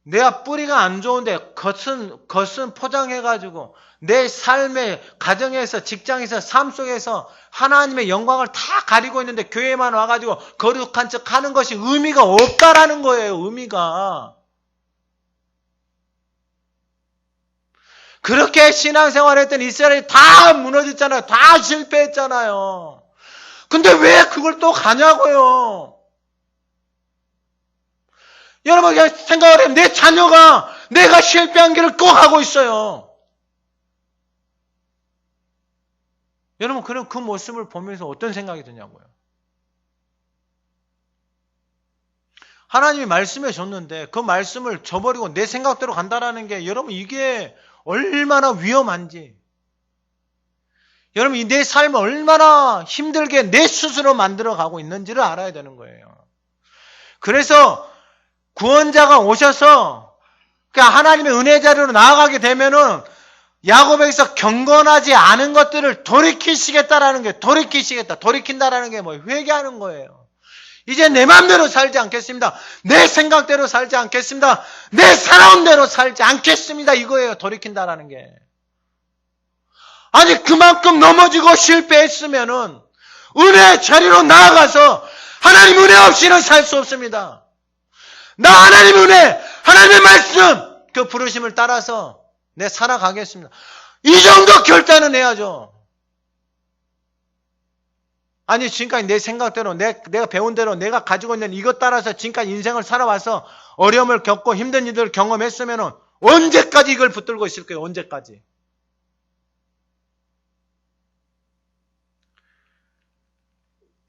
내가 뿌리가 안 좋은데 겉은 포장해가지고 내 삶의 가정에서 직장에서 삶 속에서 하나님의 영광을 다 가리고 있는데 교회만 와가지고 거룩한 척 하는 것이 의미가 없다라는 거예요. 의미가. 그렇게 신앙생활했던 이스라엘이 다 무너졌잖아요. 다 실패했잖아요. 근데 왜 그걸 또 가냐고요. 여러분 그냥 생각을 해요. 내 자녀가 내가 실패한 길을 꼭 하고 있어요. 여러분 그럼 그 모습을 보면서 어떤 생각이 드냐고요. 하나님이 말씀해 줬는데 그 말씀을 저버리고 내 생각대로 간다라는 게 여러분 이게 얼마나 위험한지 여러분, 내 삶을 얼마나 힘들게 내 스스로 만들어가고 있는지를 알아야 되는 거예요. 그래서 구원자가 오셔서 그러니까 하나님의 은혜 자리로 나아가게 되면은 야고보에서 경건하지 않은 것들을 돌이키시겠다라는 게 돌이킨다라는 게 뭐예요? 회개하는 거예요. 이제 내 마음대로 살지 않겠습니다. 내 생각대로 살지 않겠습니다. 내 살아온 대로 살지 않겠습니다. 이거예요. 돌이킨다라는 게. 아니 그만큼 넘어지고 실패했으면은 은혜 자리로 나아가서 하나님 은혜 없이는 살 수 없습니다. 나 하나님 은혜, 하나님의 말씀 그 부르심을 따라서 내 살아가겠습니다. 이 정도 결단은 해야죠. 아니 지금까지 내 생각대로 내가 배운 대로 내가 가지고 있는 이것 따라서 지금까지 인생을 살아와서 어려움을 겪고 힘든 일들을 경험했으면 언제까지 이걸 붙들고 있을 거예요. 언제까지.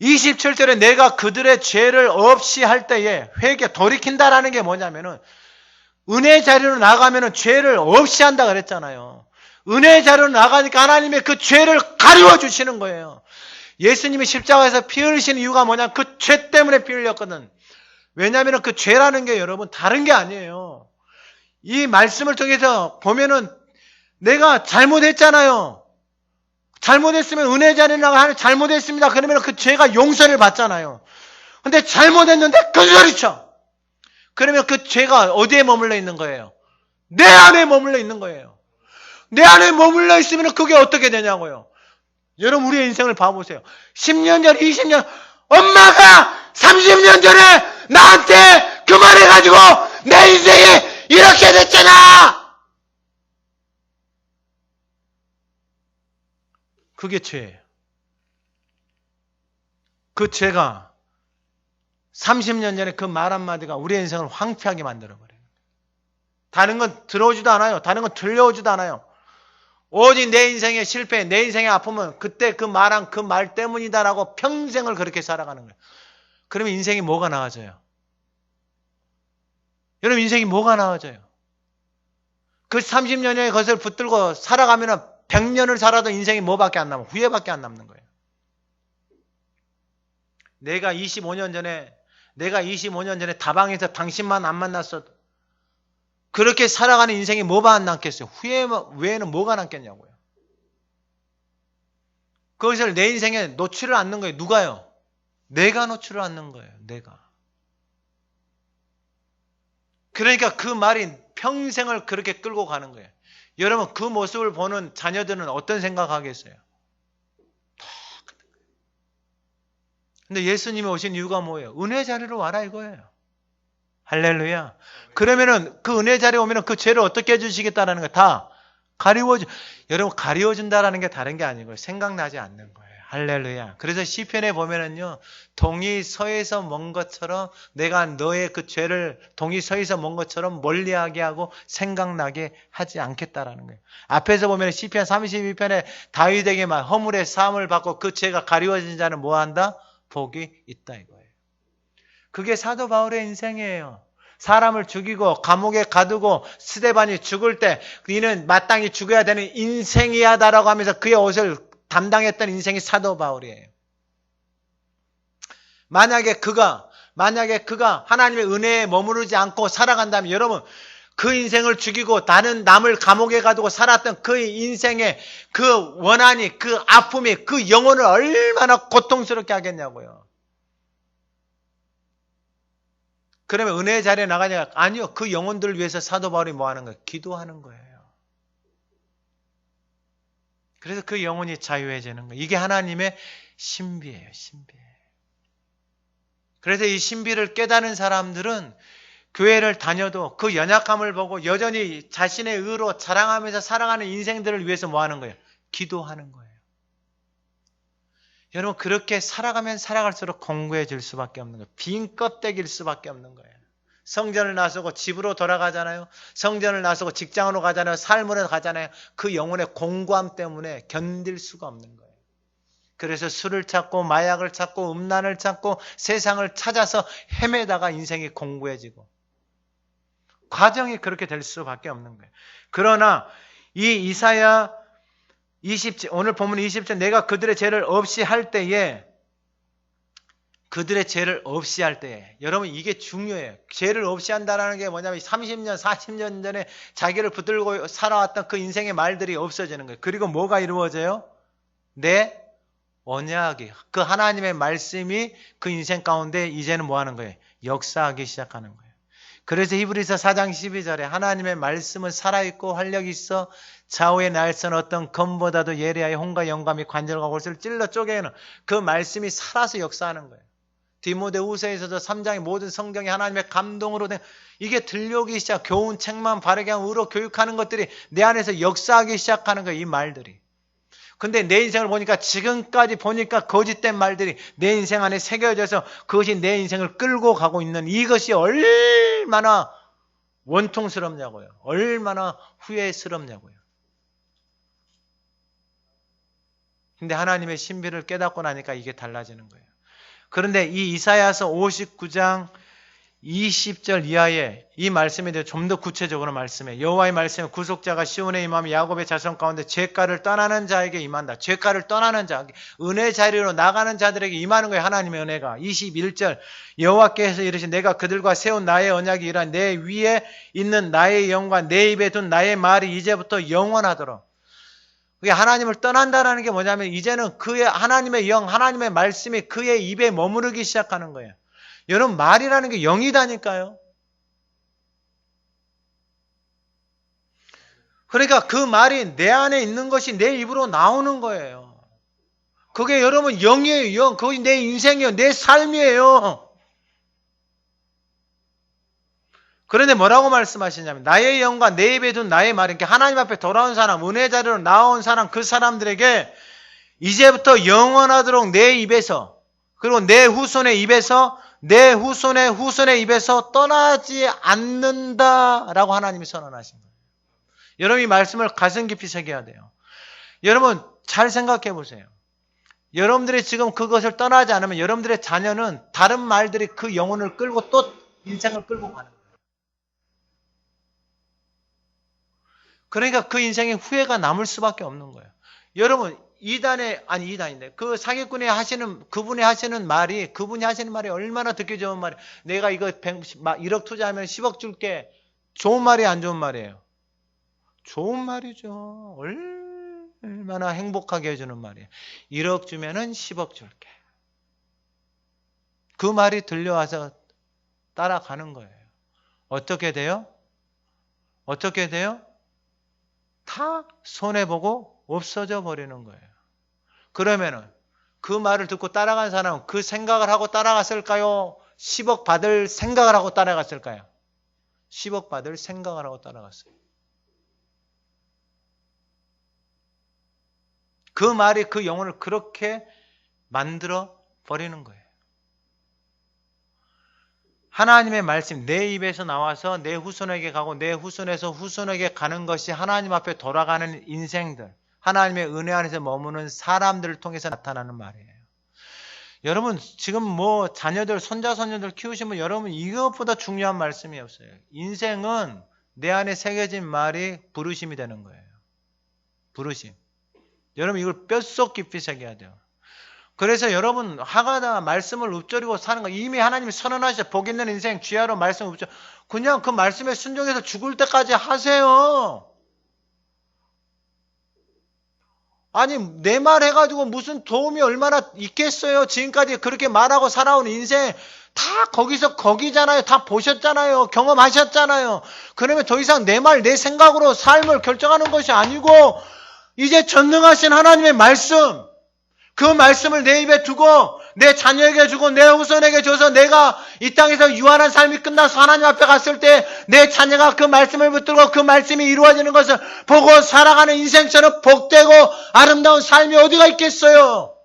(27절에) 내가 그들의 죄를 없이 할 때에 회개 돌이킨다라는 게 뭐냐면은 은혜 자리로 나가면은 죄를 없이 한다 그랬잖아요. 은혜 자리로 나가니까 하나님의 그 죄를 가리워 주시는 거예요. 예수님이 십자가에서 피 흘리신 이유가 뭐냐? 그 죄 때문에 피 흘렸거든. 왜냐하면 그 죄라는 게 여러분 다른 게 아니에요. 이 말씀을 통해서 보면은 내가 잘못했잖아요. 잘못했으면 은혜 자리에 나가 잘못했습니다. 그러면 그 죄가 용서를 받잖아요. 근데 잘못했는데 큰소리쳐. 그러면 그 죄가 어디에 머물러 있는 거예요? 내 안에 머물러 있는 거예요. 내 안에 머물러 있으면 그게 어떻게 되냐고요. 여러분 우리의 인생을 봐보세요. 10년 전, 20년 엄마가 30년 전에 나한테 그 말 해가지고 내 인생이 이렇게 됐잖아. 그게 죄예요. 그 죄가 30년 전에 그 말 한마디가 우리의 인생을 황폐하게 만들어버려요. 다른 건 들어오지도 않아요. 다른 건 들려오지도 않아요. 오직 내 인생의 실패, 내 인생의 아픔은 그때 그 말한 그 말 때문이다라고 평생을 그렇게 살아가는 거예요. 그러면 인생이 뭐가 나아져요? 여러분 인생이 뭐가 나아져요? 그 30년의 것을 붙들고 살아가면 100년을 살아도 인생이 뭐밖에 안 남아요? 후회밖에 안 남는 거예요. 내가 25년 전에 다방에서 당신만 안 만났어도 그렇게 살아가는 인생이 뭐가 안 남겠어요? 후회 외에는 뭐가 남겠냐고요. 그것을 내 인생에 놓지를 않는 거예요. 누가요? 내가 놓지를 않는 거예요. 내가. 그러니까 그 말이 평생을 그렇게 끌고 가는 거예요. 여러분 그 모습을 보는 자녀들은 어떤 생각하겠어요? 근데 예수님이 오신 이유가 뭐예요? 은혜 자리로 와라 이거예요. 할렐루야. 그러면은 그 은혜 자리에 오면은 그 죄를 어떻게 해주시겠다라는 거 다 가리워주. 여러분 가리워준다라는 게 다른 게 아니고요. 생각나지 않는 거예요. 할렐루야. 그래서 시편에 보면은요, 동이 서에서 먼 것처럼 내가 너의 그 죄를 동이 서에서 먼 것처럼 멀리하게 하고 생각나게 하지 않겠다라는 거예요. 앞에서 보면 시편 32편에 다윗에게 막 허물의 사함을 받고 그 죄가 가리워진 자는 뭐 한다? 복이 있다 이거예요. 그게 사도 바울의 인생이에요. 사람을 죽이고 감옥에 가두고 스데반이 죽을 때 이는 마땅히 죽어야 되는 인생이야다라고 하면서 그의 옷을 담당했던 인생이 사도 바울이에요. 만약에 그가 하나님의 은혜에 머무르지 않고 살아간다면 여러분 그 인생을 죽이고 다른 남을 감옥에 가두고 살았던 그 인생의 그 원한이 그 아픔이 그 영혼을 얼마나 고통스럽게 하겠냐고요. 그러면 은혜의 자리에 나가냐? 아니요. 그 영혼들을 위해서 사도 바울이 뭐 하는 거예요? 기도하는 거예요. 그래서 그 영혼이 자유해지는 거예요. 이게 하나님의 신비예요. 신비. 그래서 이 신비를 깨닫는 사람들은 교회를 다녀도 그 연약함을 보고 여전히 자신의 의로 자랑하면서 살아가는 인생들을 위해서 뭐 하는 거예요? 기도하는 거예요. 여러분 그렇게 살아가면 살아갈수록 공고해질 수밖에 없는 거예요. 빈 껍데기일 수밖에 없는 거예요. 성전을 나서고 집으로 돌아가잖아요. 성전을 나서고 직장으로 가잖아요. 삶으로 가잖아요. 그 영혼의 공고함 때문에 견딜 수가 없는 거예요. 그래서 술을 찾고 마약을 찾고 음란을 찾고 세상을 찾아서 헤매다가 인생이 공고해지고 과정이 그렇게 될 수밖에 없는 거예요. 그러나 이 이사야 오늘 본문 20절 내가 그들의 죄를 없이 할 때에 여러분 이게 중요해요. 죄를 없이 한다는 게 뭐냐면 30년 40년 전에 자기를 붙들고 살아왔던 그 인생의 말들이 없어지는 거예요. 그리고 뭐가 이루어져요? 내 언약이, 그 하나님의 말씀이 그 인생 가운데 이제는 뭐 하는 거예요? 역사하기 시작하는 거예요. 그래서 히브리서 4장 12절에 하나님의 말씀은 살아있고 활력이 있어 좌우의 날선 어떤 검보다도 예리하여 혼과 영감이 관절과 골수를 찔러 쪼개는 그 말씀이 살아서 역사하는 거예요. 디모데후서에서도 3장의 모든 성경이 하나님의 감동으로 된 이게 들려오기 시작, 교훈 책만 바르게 하고 의로 교육하는 것들이 내 안에서 역사하기 시작하는 거예요. 이 말들이. 근데 내 인생을 보니까 지금까지 보니까 거짓된 말들이 내 인생 안에 새겨져서 그것이 내 인생을 끌고 가고 있는 이것이 얼마나 원통스럽냐고요. 얼마나 후회스럽냐고요. 근데 하나님의 신비를 깨닫고 나니까 이게 달라지는 거예요. 그런데 이 이사야서 59장 20절 이하에 이 말씀에 대해 좀 더 구체적으로 말씀해. 여호와의 말씀에 구속자가 시온에 임하며 야곱의 자손 가운데 죄가를 떠나는 자에게 임한다. 죄가를 떠나는 자, 은혜 자리로 나가는 자들에게 임하는 거예요. 하나님의 은혜가. 21절 여호와께서 이르신 내가 그들과 세운 나의 언약이 이라 내 위에 있는 나의 영과 내 입에 둔 나의 말이 이제부터 영원하도록. 그게 하나님을 떠난다는 게 뭐냐면 이제는 그의 하나님의 영, 하나님의 말씀이 그의 입에 머무르기 시작하는 거예요. 여러분 말이라는 게 영이다니까요. 그러니까 그 말이 내 안에 있는 것이 내 입으로 나오는 거예요. 그게 여러분 영이에요. 영. 그것이 내 인생이에요. 내 삶이에요. 그런데 뭐라고 말씀하시냐면 나의 영과 내 입에 둔 나의 말, 이렇게 하나님 앞에 돌아온 사람, 은혜 자리로 나온 사람, 그 사람들에게 이제부터 영원하도록 내 입에서, 그리고 내 후손의 입에서, 내 후손의 입에서 떠나지 않는다라고 하나님이 선언하신 거예요. 여러분 이 말씀을 가슴 깊이 새겨야 돼요. 여러분 잘 생각해 보세요. 여러분들이 지금 그것을 떠나지 않으면 여러분들의 자녀는 다른 말들이 그 영혼을 끌고 또 인생을 끌고 가는 거예요. 그러니까 그 인생에 후회가 남을 수밖에 없는 거예요. 여러분 이단인데 그 사기꾼이 그분이 하시는 말이 얼마나 듣기 좋은 말이에요. 내가 이거 1억 투자하면 10억 줄게. 좋은 말이 안 좋은 말이에요? 좋은 말이죠. 얼마나 행복하게 해주는 말이에요. 1억 주면은 10억 줄게. 그 말이 들려와서 따라가는 거예요. 어떻게 돼요? 다 손해보고 없어져 버리는 거예요. 그러면은 그 말을 듣고 따라간 사람은 그 생각을 하고 따라갔을까요? 10억 받을 생각을 하고 따라갔을까요? 10억 받을 생각을 하고 따라갔어요. 그 말이 그 영혼을 그렇게 만들어 버리는 거예요. 하나님의 말씀 내 입에서 나와서 내 후손에게 가고 내 후손에서 후손에게 가는 것이 하나님 앞에 돌아가는 인생들, 하나님의 은혜 안에서 머무는 사람들을 통해서 나타나는 말이에요. 여러분 지금 자녀들, 손자, 손녀들 키우시면 여러분 이것보다 중요한 말씀이 없어요. 인생은 내 안에 새겨진 말이 부르심이 되는 거예요. 부르심. 여러분 이걸 뼛속 깊이 새겨야 돼요. 그래서 여러분 하가다 말씀을 읊조리고 사는 거 이미 하나님이 선언하셔. 복 있는 인생 주야로 말씀 읊조. 그냥 그 말씀에 순종해서 죽을 때까지 하세요. 아니 내 말 해가지고 무슨 도움이 얼마나 있겠어요. 지금까지 그렇게 말하고 살아온 인생 다 거기잖아요. 다 보셨잖아요. 경험하셨잖아요. 그러면 더 이상 내 말, 내 생각으로 삶을 결정하는 것이 아니고 이제 전능하신 하나님의 말씀, 그 말씀을 내 입에 두고 내 자녀에게 주고 내 후손에게 줘서 내가 이 땅에서 유한한 삶이 끝나서 하나님 앞에 갔을 때 내 자녀가 그 말씀을 붙들고 그 말씀이 이루어지는 것을 보고 살아가는 인생처럼 복되고 아름다운 삶이 어디가 있겠어요?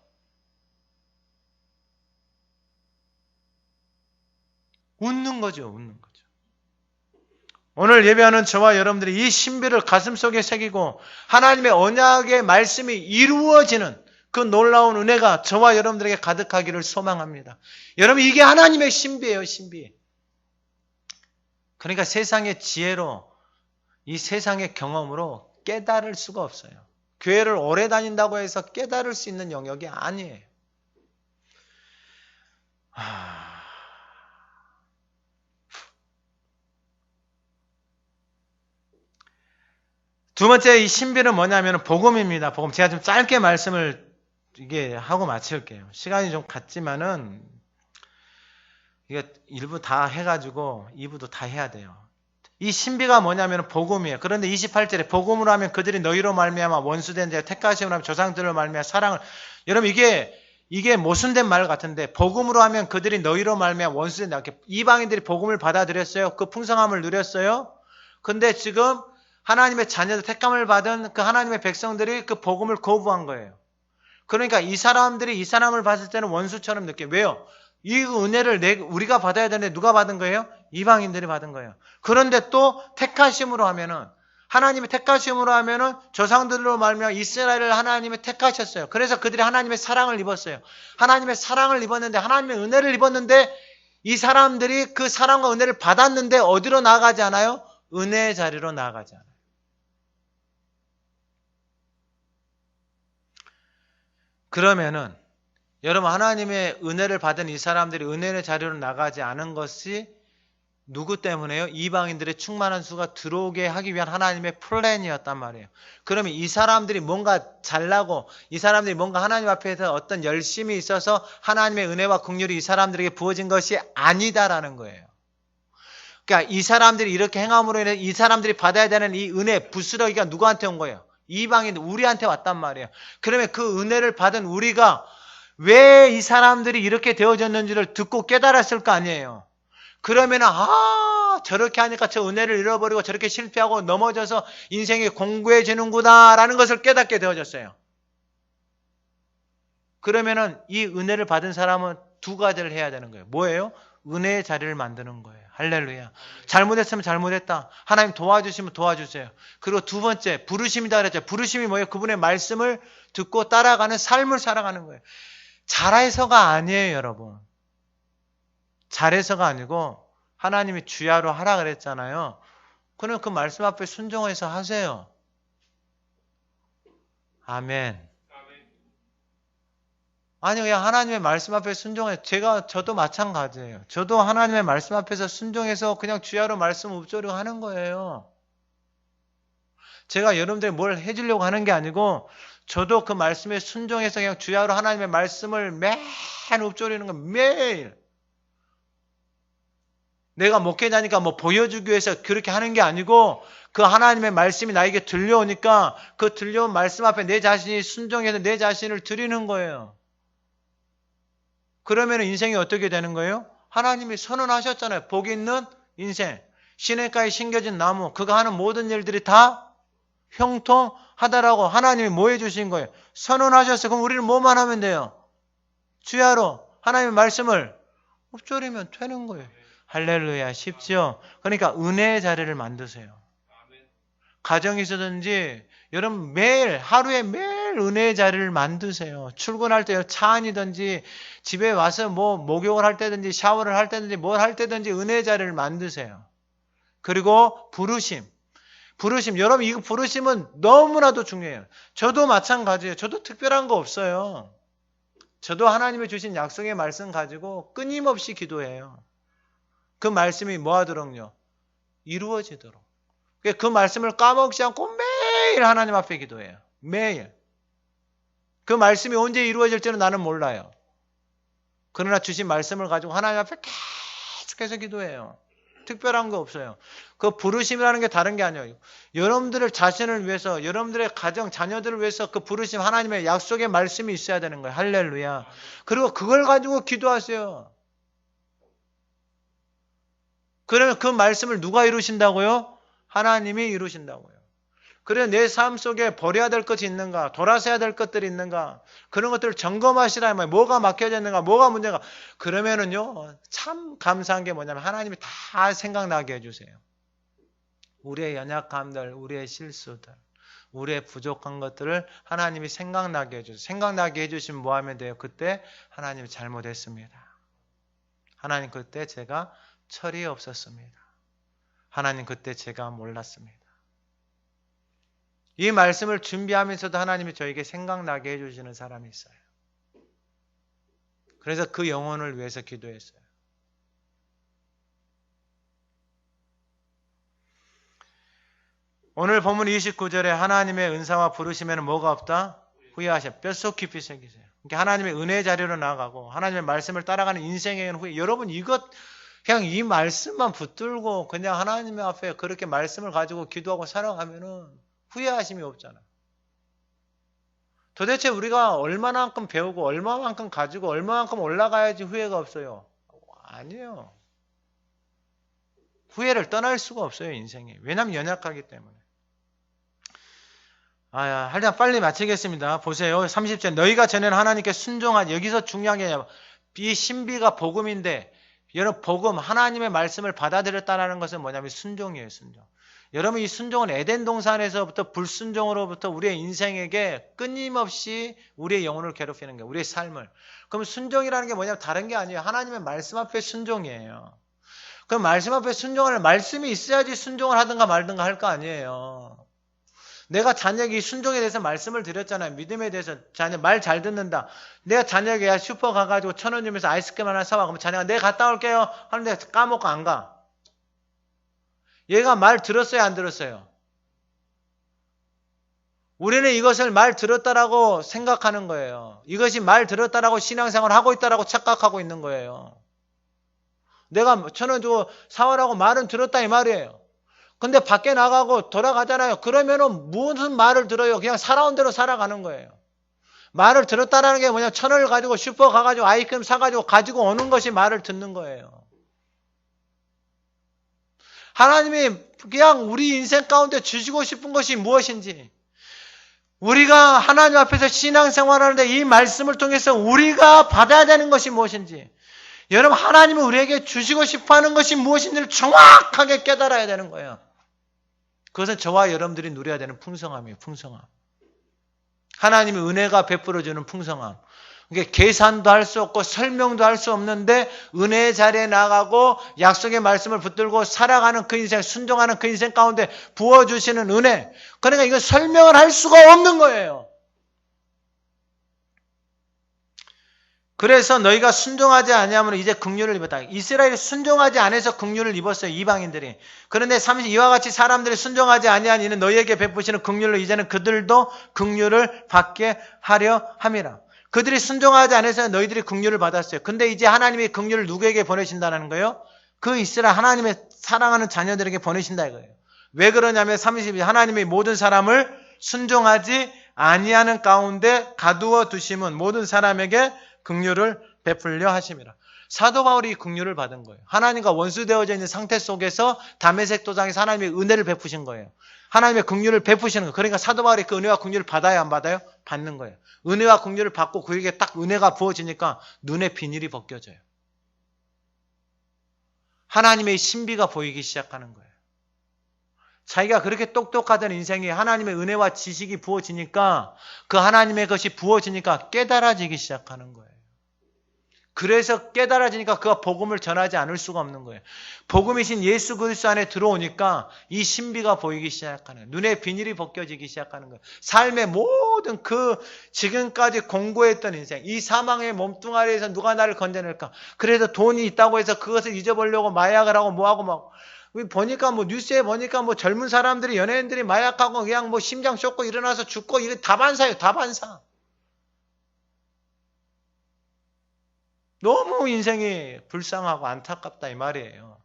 웃는 거죠. 오늘 예배하는 저와 여러분들이 이 신비를 가슴속에 새기고 하나님의 언약의 말씀이 이루어지는 그 놀라운 은혜가 저와 여러분들에게 가득하기를 소망합니다. 여러분 이게 하나님의 신비예요. 신비. 그러니까 세상의 지혜로 이 세상의 경험으로 깨달을 수가 없어요. 교회를 오래 다닌다고 해서 깨달을 수 있는 영역이 아니에요. 두 번째 이 신비는 뭐냐면 복음입니다. 복음. 제가 좀 짧게 말씀을 이게 하고 마칠게요. 시간이 좀 갔지만은 이게 1부 다 해가지고 2부도 다 해야 돼요. 이 신비가 뭐냐면 복음이에요. 그런데 28절에 복음으로 하면 그들이 너희로 말미암아 원수된 자 택하심으로 하면 조상들로 말미암아 사랑을. 여러분 이게 모순된 말 같은데 복음으로 하면 그들이 너희로 말미암아 원수된 자. 이방인들이 복음을 받아들였어요. 그 풍성함을 누렸어요. 근데 지금 하나님의 자녀들 택함을 받은 그 하나님의 백성들이 그 복음을 거부한 거예요. 그러니까 이 사람들이 이 사람을 봤을 때는 원수처럼 느껴요. 왜요? 이 은혜를 우리가 받아야 되는데 누가 받은 거예요? 이방인들이 받은 거예요. 그런데 또 택하심으로 하면은 하나님의 택하심으로 하면은 조상들로 말미암아 이스라엘을 하나님이 택하셨어요. 그래서 그들이 하나님의 사랑을 입었어요. 하나님의 사랑을 입었는데 하나님의 은혜를 입었는데 이 사람들이 그 사랑과 은혜를 받았는데 어디로 나아가지 않아요? 은혜의 자리로 나아가지 않아요. 그러면은 여러분 하나님의 은혜를 받은 이 사람들이 은혜의 자리로 나가지 않은 것이 누구 때문에요? 이방인들의 충만한 수가 들어오게 하기 위한 하나님의 플랜이었단 말이에요. 그러면 이 사람들이 뭔가 잘나고 이 사람들이 뭔가 하나님 앞에서 어떤 열심이 있어서 하나님의 은혜와 긍휼이 이 사람들에게 부어진 것이 아니다라는 거예요. 그러니까 이 사람들이 이렇게 행함으로 인해 이 사람들이 받아야 되는 이 은혜 부스러기가 누구한테 온 거예요? 이방인 우리한테 왔단 말이에요. 그러면 그 은혜를 받은 우리가 왜 이 사람들이 이렇게 되어졌는지를 듣고 깨달았을 거 아니에요. 그러면 저렇게 하니까 저 은혜를 잃어버리고 저렇게 실패하고 넘어져서 인생이 공고해지는구나 라는 것을 깨닫게 되어졌어요. 그러면은 이 은혜를 받은 사람은 두 가지를 해야 되는 거예요. 뭐예요? 은혜의 자리를 만드는 거예요. 할렐루야. 잘못했으면 잘못했다. 하나님 도와주시면 도와주세요. 그리고 두 번째 부르심이다 그랬죠. 부르심이 뭐예요? 그분의 말씀을 듣고 따라가는 삶을 살아가는 거예요. 잘해서가 아니에요, 여러분. 잘해서가 아니고 하나님이 주야로 하라 그랬잖아요. 그럼 그 말씀 앞에 순종해서 하세요. 아멘. 아니 그냥 하나님의 말씀 앞에 순종해. 저도 마찬가지예요. 저도 하나님의 말씀 앞에서 순종해서 그냥 주야로 말씀 읊조리고 하는 거예요. 제가 여러분들이 뭘 해주려고 하는 게 아니고 저도 그 말씀에 순종해서 그냥 주야로 하나님의 말씀을 매일 읊조리는 거 매일. 내가 목회자니까 뭐 보여주기 위해서 그렇게 하는 게 아니고 그 하나님의 말씀이 나에게 들려오니까 그 들려온 말씀 앞에 내 자신이 순종해서 내 자신을 드리는 거예요. 그러면 인생이 어떻게 되는 거예요? 하나님이 선언하셨잖아요. 복 있는 인생. 시냇가에 심겨진 나무. 그가 하는 모든 일들이 다 형통하다라고 하나님이 뭐 해주신 거예요? 선언하셨어요. 그럼 우리는 뭐만 하면 돼요? 주야로 하나님의 말씀을 읊조리면 되는 거예요. 할렐루야. 쉽죠? 그러니까 은혜의 자리를 만드세요. 가정이서든지 여러분 매일 하루에 매일 은혜의 자리를 만드세요. 출근할 때 차 안이든지 집에 와서 뭐 목욕을 할 때든지 샤워를 할 때든지 뭘 할 때든지 은혜의 자리를 만드세요. 그리고 부르심. 여러분 이거 부르심은 너무나도 중요해요. 저도 마찬가지예요. 저도 특별한 거 없어요. 저도 하나님이 주신 약속의 말씀 가지고 끊임없이 기도해요. 그 말씀이 뭐 하도록요? 이루어지도록. 그 말씀을 까먹지 않고 매일 하나님 앞에 기도해요. 매일. 그 말씀이 언제 이루어질지는 나는 몰라요. 그러나 주신 말씀을 가지고 하나님 앞에 계속해서 기도해요. 특별한 거 없어요. 그 부르심이라는 게 다른 게 아니에요. 여러분들의 자신을 위해서, 여러분들의 가정, 자녀들을 위해서 그 부르심 하나님의 약속의 말씀이 있어야 되는 거예요. 할렐루야. 그리고 그걸 가지고 기도하세요. 그러면 그 말씀을 누가 이루신다고요? 하나님이 이루신다고요. 그래 내 삶 속에 버려야 될 것이 있는가? 돌아서야 될 것들이 있는가? 그런 것들을 점검하시라. 뭐가 막혀져 있는가? 뭐가 문제가? 그러면은요 참 감사한 게 뭐냐면 하나님이 다 생각나게 해주세요. 우리의 연약함들, 우리의 실수들, 우리의 부족한 것들을 하나님이 생각나게 해주세요. 생각나게 해주시면 뭐 하면 돼요? 그때 하나님이 잘못했습니다. 하나님 그때 제가 철이 없었습니다. 하나님 그때 제가 몰랐습니다. 이 말씀을 준비하면서도 하나님이 저에게 생각나게 해주시는 사람이 있어요. 그래서 그 영혼을 위해서 기도했어요. 오늘 본문 29절에 하나님의 은사와 부르심에는 뭐가 없다? 후회하셔. 뼛속 깊이 새기세요. 그러니까 하나님의 은혜 자리로 나아가고 하나님의 말씀을 따라가는 인생의 후회. 여러분 이것 그냥 이 말씀만 붙들고 그냥 하나님 앞에 그렇게 말씀을 가지고 기도하고 살아가면은 후회하심이 없잖아. 도대체 우리가 얼마만큼 배우고 얼마만큼 가지고 얼마만큼 올라가야지 후회가 없어요? 아니에요. 후회를 떠날 수가 없어요, 인생에. 왜냐하면 연약하기 때문에. 하여튼 빨리 마치겠습니다. 보세요. 30절. 너희가 전에는 하나님께 순종하지. 여기서 중요한 게 이 신비가 복음인데 여러분 복음 하나님의 말씀을 받아들였다는 것은 뭐냐면 순종이에요. 순종. 여러분 이 순종은 에덴 동산에서부터 불순종으로부터 우리의 인생에게 끊임없이 우리의 영혼을 괴롭히는 거예요. 우리의 삶을. 그럼 순종이라는 게 뭐냐면 다른 게 아니에요. 하나님의 말씀 앞에 순종이에요. 그럼 말씀 앞에 순종하는 말씀이 있어야지 순종을 하든가 말든가 할 거 아니에요. 내가 자녀에게 순종에 대해서 말씀을 드렸잖아요. 믿음에 대해서 자녀 말 잘 듣는다. 내가 자녀에게 슈퍼 가가지고 1,000원 주면서 아이스크림 하나 사와. 그러면 자녀가 내가 갔다 올게요 하는데 까먹고 안 가. 얘가 말 들었어요? 안 들었어요? 우리는 이것을 말 들었다라고 생각하는 거예요. 이것이 말 들었다라고 신앙생활을 하고 있다라고 착각하고 있는 거예요. 내가 1,000원 주고 사와라고 말은 들었다 이 말이에요. 근데 밖에 나가고 돌아가잖아요. 그러면은 무슨 말을 들어요? 그냥 살아온 대로 살아가는 거예요. 말을 들었다라는 게 뭐냐? 1,000원을 가지고 슈퍼 가가지고 아이스크림 사가지고 가지고 오는 것이 말을 듣는 거예요. 하나님이 그냥 우리 인생 가운데 주시고 싶은 것이 무엇인지, 우리가 하나님 앞에서 신앙생활하는데 이 말씀을 통해서 우리가 받아야 되는 것이 무엇인지, 여러분 하나님은 우리에게 주시고 싶어하는 것이 무엇인지를 정확하게 깨달아야 되는 거예요. 그것은 저와 여러분들이 누려야 되는 풍성함이에요. 풍성함. 하나님의 은혜가 베풀어주는 풍성함. 그게 계산도 할 수 없고 설명도 할 수 없는데 은혜의 자리에 나가고 약속의 말씀을 붙들고 살아가는 그 인생, 순종하는 그 인생 가운데 부어주시는 은혜. 그러니까 이거 설명을 할 수가 없는 거예요. 그래서 너희가 순종하지 아니하면 이제 긍휼을 입었다. 이스라엘이 순종하지 않아서 긍휼을 입었어요. 이방인들이. 그런데 이와 같이 사람들이 순종하지 아니한 이는 너희에게 베푸시는 긍휼로 이제는 그들도 긍휼을 받게 하려 함이라. 그들이 순종하지 않아서 너희들이 긍휼을 받았어요. 근데 이제 하나님이 긍휼을 누구에게 보내신다는 거예요? 그 이스라엘 하나님의 사랑하는 자녀들에게 보내신다 이거예요. 왜 그러냐면 32절 하나님이 모든 사람을 순종하지 아니하는 가운데 가두어 두심은 모든 사람에게 긍휼을 베풀려 하심이라. 사도 바울이 긍휼을 받은 거예요. 하나님과 원수되어져 있는 상태 속에서 다메섹 도상에서 하나님의 은혜를 베푸신 거예요. 하나님의 긍휼을 베푸시는 거예요. 그러니까 사도 바울이 그 은혜와 긍휼을 받아야 안 받아요? 받는 거예요. 은혜와 긍휼을 받고 그에게 딱 은혜가 부어지니까 눈에 비닐이 벗겨져요. 하나님의 신비가 보이기 시작하는 거예요. 자기가 그렇게 똑똑하던 인생이 하나님의 은혜와 지식이 부어지니까 그 하나님의 것이 부어지니까 깨달아지기 시작하는 거예요. 그래서 깨달아지니까 그가 복음을 전하지 않을 수가 없는 거예요. 복음이신 예수 그리스도 안에 들어오니까 이 신비가 보이기 시작하는 거예요. 눈에 비닐이 벗겨지기 시작하는 거예요. 삶의 모든 그 지금까지 공고했던 인생, 이 사망의 몸뚱아리에서 누가 나를 건져낼까? 그래서 돈이 있다고 해서 그것을 잊어보려고 마약을 하고 뭐하고 막 보니까 뉴스에 보니까 젊은 사람들이 연예인들이 마약하고 그냥 심장 쏟고 일어나서 죽고 이게 다반사예요. 다반사. 너무 인생이 불쌍하고 안타깝다 이 말이에요.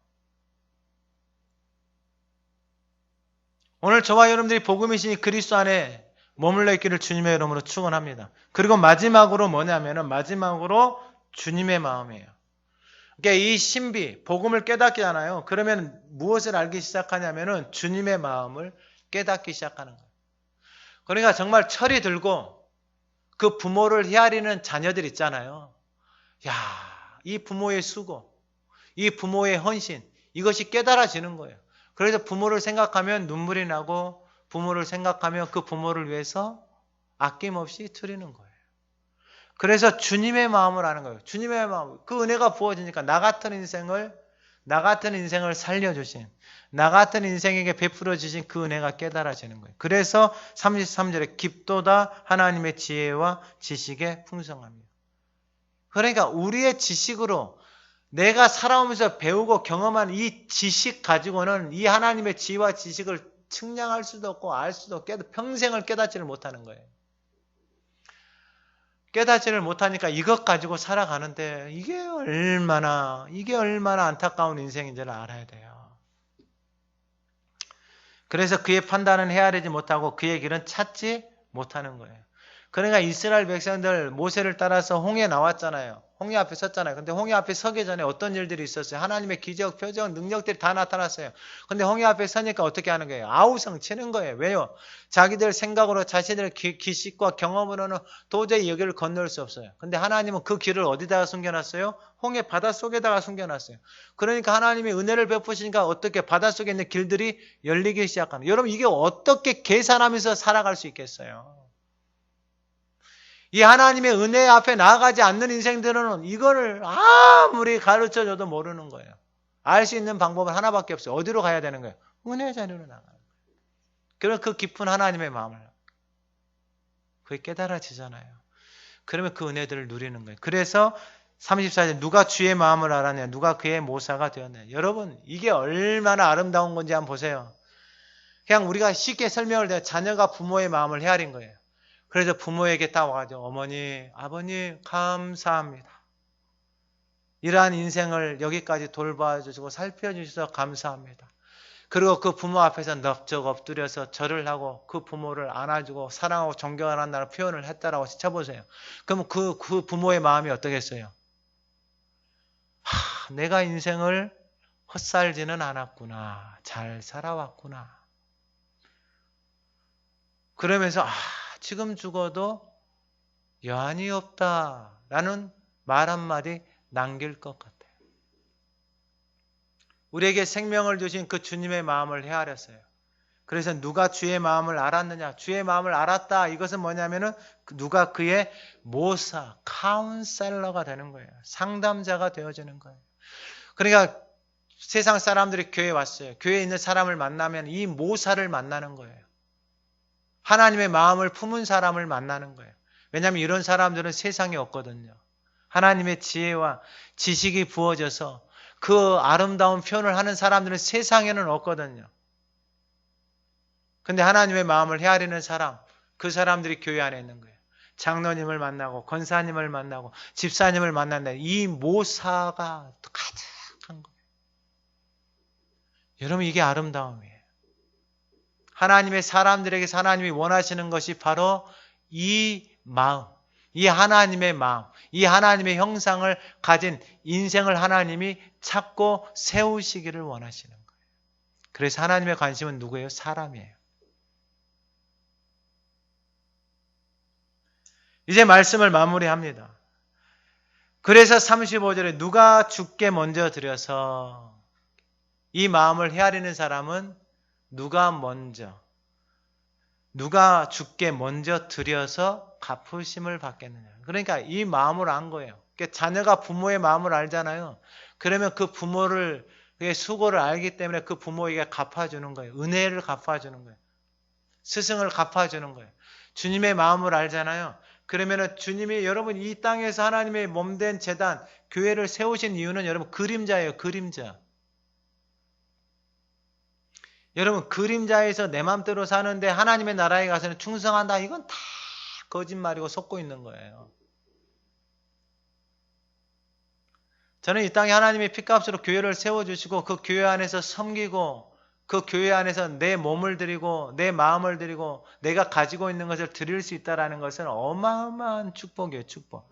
오늘 저와 여러분들이 복음이시니 그리스도 안에 머물러 있기를 주님의 이름으로 축원합니다. 그리고 마지막으로 주님의 마음이에요. 그러니까 이 신비, 복음을 깨닫게 하나요? 그러면 무엇을 알기 시작하냐면은 주님의 마음을 깨닫기 시작하는 거예요. 그러니까 정말 철이 들고 그 부모를 헤아리는 자녀들 있잖아요. 야, 이 부모의 수고, 이 부모의 헌신, 이것이 깨달아지는 거예요. 그래서 부모를 생각하면 눈물이 나고 부모를 생각하면 그 부모를 위해서 아낌없이 드리는 거예요. 그래서 주님의 마음을 아는 거예요. 주님의 마음, 그 은혜가 부어지니까 나 같은 인생을 나 같은 인생을 살려주신, 나 같은 인생에게 베풀어 주신 그 은혜가 깨달아지는 거예요. 그래서 33절에 깊도다 하나님의 지혜와 지식의 풍성함이에요. 그러니까 우리의 지식으로 내가 살아오면서 배우고 경험한 이 지식 가지고는 이 하나님의 지혜와 지식을 측량할 수도 없고 알 수도 없고 평생을 깨닫지를 못하는 거예요. 깨닫지를 못하니까 이것 가지고 살아가는데 이게 얼마나 안타까운 인생인지를 알아야 돼요. 그래서 그의 판단은 헤아리지 못하고 그의 길은 찾지 못하는 거예요. 그러니까 이스라엘 백성들 모세를 따라서 홍해에 나왔잖아요. 홍해 앞에 섰잖아요. 근데 홍해 앞에 서기 전에 어떤 일들이 있었어요? 하나님의 기적, 표적, 능력들이 다 나타났어요. 근데 홍해 앞에 서니까 어떻게 하는 거예요? 아우성 치는 거예요. 왜요? 자기들 생각으로 자신들 기식과 경험으로는 도저히 여기를 건널 수 없어요. 근데 하나님은 그 길을 어디다가 숨겨놨어요? 홍해 바닷속에다가 숨겨놨어요. 그러니까 하나님이 은혜를 베푸시니까 어떻게 바닷속에 있는 길들이 열리기 시작하는 거예요. 여러분 이게 어떻게 계산하면서 살아갈 수 있겠어요? 이 하나님의 은혜 앞에 나아가지 않는 인생들은 이거를 아무리 가르쳐줘도 모르는 거예요. 알 수 있는 방법은 하나밖에 없어요. 어디로 가야 되는 거예요? 은혜 자리로 나가는 거예요. 그럼 그 깊은 하나님의 마음을 그게 깨달아지잖아요. 그러면 그 은혜들을 누리는 거예요. 그래서 34절 누가 주의 마음을 알았냐? 누가 그의 모사가 되었냐? 여러분 이게 얼마나 아름다운 건지 한번 보세요. 그냥 우리가 쉽게 설명을 해요. 자녀가 부모의 마음을 헤아린 거예요. 그래서 부모에게 딱 와가지고 어머니, 아버님 감사합니다. 이러한 인생을 여기까지 돌봐주시고 살펴주셔서 감사합니다. 그리고 그 부모 앞에서 넙적 엎드려서 절을 하고 그 부모를 안아주고 사랑하고 존경한다는 표현을 했다라고 쳐보세요. 그럼 그 부모의 마음이 어떠겠어요? 내가 인생을 헛살지는 않았구나. 잘 살아왔구나. 그러면서 지금 죽어도 여한이 없다라는 말 한마디 남길 것 같아요. 우리에게 생명을 주신 그 주님의 마음을 헤아렸어요. 그래서 누가 주의 마음을 알았느냐? 주의 마음을 알았다. 이것은 뭐냐면은 누가 그의 모사, 카운셀러가 되는 거예요. 상담자가 되어지는 거예요. 그러니까 세상 사람들이 교회에 왔어요. 교회에 있는 사람을 만나면 이 모사를 만나는 거예요. 하나님의 마음을 품은 사람을 만나는 거예요. 왜냐하면 이런 사람들은 세상에 없거든요. 하나님의 지혜와 지식이 부어져서 그 아름다운 표현을 하는 사람들은 세상에는 없거든요. 근데 하나님의 마음을 헤아리는 사람, 그 사람들이 교회 안에 있는 거예요. 장로님을 만나고 권사님을 만나고 집사님을 만난다. 이 모사가 가득한 거예요. 여러분 이게 아름다움이에요. 하나님의 사람들에게서 하나님이 원하시는 것이 바로 이 마음, 이 하나님의 마음, 이 하나님의 형상을 가진 인생을 하나님이 찾고 세우시기를 원하시는 거예요. 그래서 하나님의 관심은 누구예요? 사람이에요. 이제 말씀을 마무리합니다. 그래서 35절에 누가 주께 먼저 드려서 이 마음을 헤아리는 사람은 누가 주께 먼저 드려서 갚으심을 받겠느냐. 그러니까 이 마음을 안 거예요. 그러니까 자녀가 부모의 마음을 알잖아요. 그러면 그 부모를 그의 수고를 알기 때문에 그 부모에게 갚아주는 거예요. 은혜를 갚아주는 거예요. 스승을 갚아주는 거예요. 주님의 마음을 알잖아요. 그러면은 주님이 여러분 이 땅에서 하나님의 몸된 제단, 교회를 세우신 이유는 여러분 그림자예요. 그림자. 여러분 그림자에서 내 맘대로 사는데 하나님의 나라에 가서는 충성한다. 이건 다 거짓말이고 속고 있는 거예요. 저는 이 땅에 하나님의 피값으로 교회를 세워주시고 그 교회 안에서 섬기고 그 교회 안에서 내 몸을 드리고 내 마음을 드리고 내가 가지고 있는 것을 드릴 수 있다는 것은 어마어마한 축복이에요. 축복.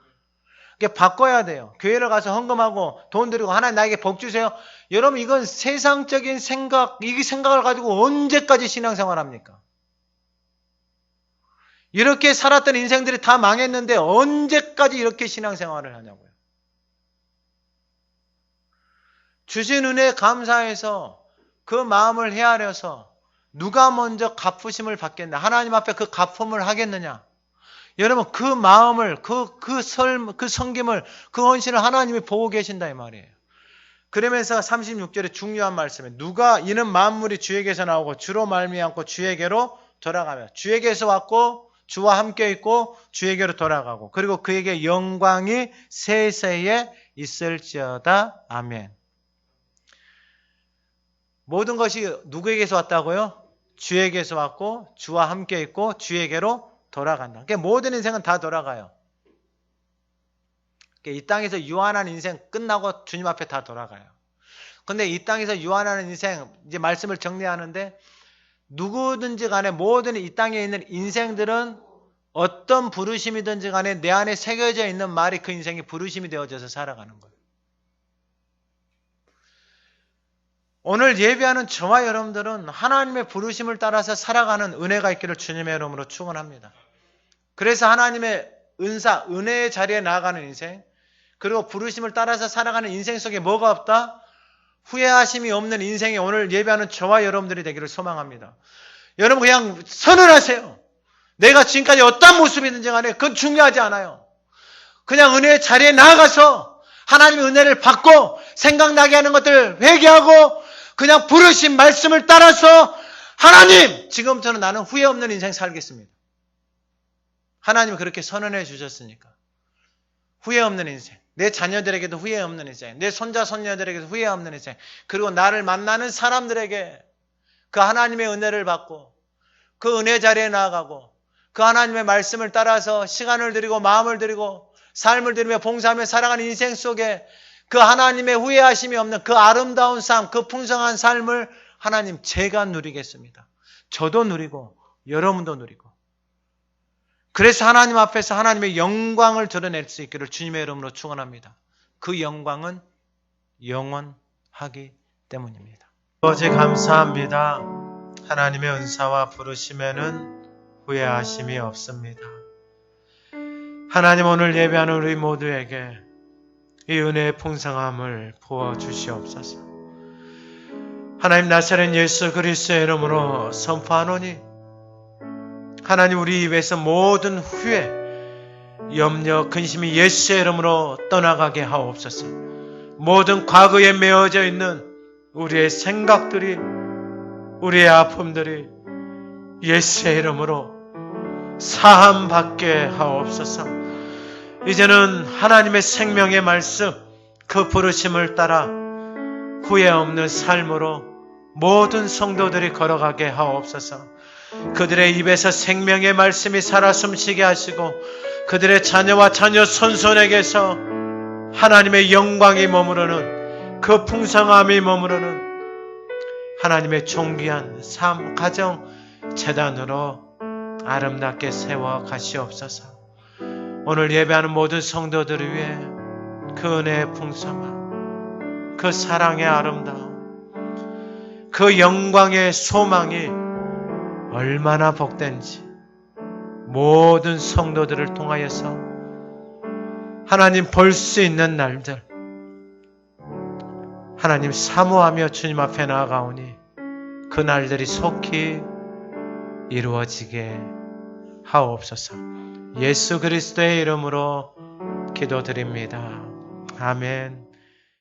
이게 바꿔야 돼요. 교회를 가서 헌금하고 돈 드리고 하나님 나에게 복 주세요. 여러분 이건 세상적인 생각, 이 생각을 가지고 언제까지 신앙생활 합니까? 이렇게 살았던 인생들이 다 망했는데 언제까지 이렇게 신앙생활을 하냐고요. 주신 은혜에 감사해서 그 마음을 헤아려서 누가 먼저 갚으심을 받겠냐. 하나님 앞에 그 갚음을 하겠느냐. 여러분 그 마음을 그 섬김을 그 헌신을 하나님이 보고 계신다 이 말이에요. 그러면서 36절에 중요한 말씀이에요. 누가 이는 만물이 주에게서 나오고 주로 말미암고 주에게로 돌아가며 주에게서 왔고 주와 함께 있고 주에게로 돌아가고 그리고 그에게 영광이 세세에 있을지어다. 아멘. 모든 것이 누구에게서 왔다고요? 주에게서 왔고 주와 함께 있고 주에게로 돌아간다. 그러니까 모든 인생은 다 돌아가요. 그러니까 이 땅에서 유한한 인생 끝나고 주님 앞에 다 돌아가요. 근데 이 땅에서 유한하는 인생 이제 말씀을 정리하는데 누구든지 간에 모든 이 땅에 있는 인생들은 어떤 부르심이든지 간에 내 안에 새겨져 있는 말이 그 인생이 부르심이 되어져서 살아가는 거예요. 오늘 예배하는 저와 여러분들은 하나님의 부르심을 따라서 살아가는 은혜가 있기를 주님의 이름으로 축원합니다. 그래서 하나님의 은사, 은혜의 자리에 나아가는 인생, 그리고 부르심을 따라서 살아가는 인생 속에 뭐가 없다? 후회하심이 없는 인생이 오늘 예배하는 저와 여러분들이 되기를 소망합니다. 여러분 그냥 선언하세요. 내가 지금까지 어떤 모습이든지 간에 그건 중요하지 않아요. 그냥 은혜의 자리에 나아가서 하나님의 은혜를 받고 생각나게 하는 것들을 회개하고 그냥 부르신 말씀을 따라서 하나님 지금부터는 나는 후회 없는 인생 살겠습니다. 하나님이 그렇게 선언해 주셨으니까. 후회 없는 인생. 내 자녀들에게도 후회 없는 인생. 내 손자 손녀들에게도 후회 없는 인생. 그리고 나를 만나는 사람들에게 그 하나님의 은혜를 받고 그 은혜 자리에 나아가고 그 하나님의 말씀을 따라서 시간을 드리고 마음을 드리고 삶을 드리며 봉사하며 살아가는 인생 속에 그 하나님의 후회하심이 없는 그 아름다운 삶, 그 풍성한 삶을 하나님 제가 누리겠습니다. 저도 누리고 여러분도 누리고 그래서 하나님 앞에서 하나님의 영광을 드러낼 수 있기를 주님의 이름으로 축원합니다. 그 영광은 영원하기 때문입니다. 아버지 감사합니다. 하나님의 은사와 부르심에는 후회하심이 없습니다. 하나님 오늘 예배하는 우리 모두에게 이 은혜의 풍성함을 부어주시옵소서. 하나님 나사렛 예수 그리스도의 이름으로 선포하노니 하나님 우리 입에서 모든 후회, 염려, 근심이 예수의 이름으로 떠나가게 하옵소서. 모든 과거에 메어져 있는 우리의 생각들이 우리의 아픔들이 예수의 이름으로 사함받게 하옵소서. 이제는 하나님의 생명의 말씀 그 부르심을 따라 후회 없는 삶으로 모든 성도들이 걸어가게 하옵소서. 그들의 입에서 생명의 말씀이 살아 숨쉬게 하시고 그들의 자녀와 자녀 손손에게서 하나님의 영광이 머무르는 그 풍성함이 머무르는 하나님의 존귀한 삶, 가정, 재단으로 아름답게 세워 가시옵소서. 오늘 예배하는 모든 성도들을 위해 그 은혜의 풍성함, 그 사랑의 아름다움, 그 영광의 소망이 얼마나 복된지 모든 성도들을 통하여서 하나님 볼 수 있는 날들 하나님 사모하며 주님 앞에 나아가오니 그 날들이 속히 이루어지게 하옵소서. 예수 그리스도의 이름으로 기도드립니다. 아멘.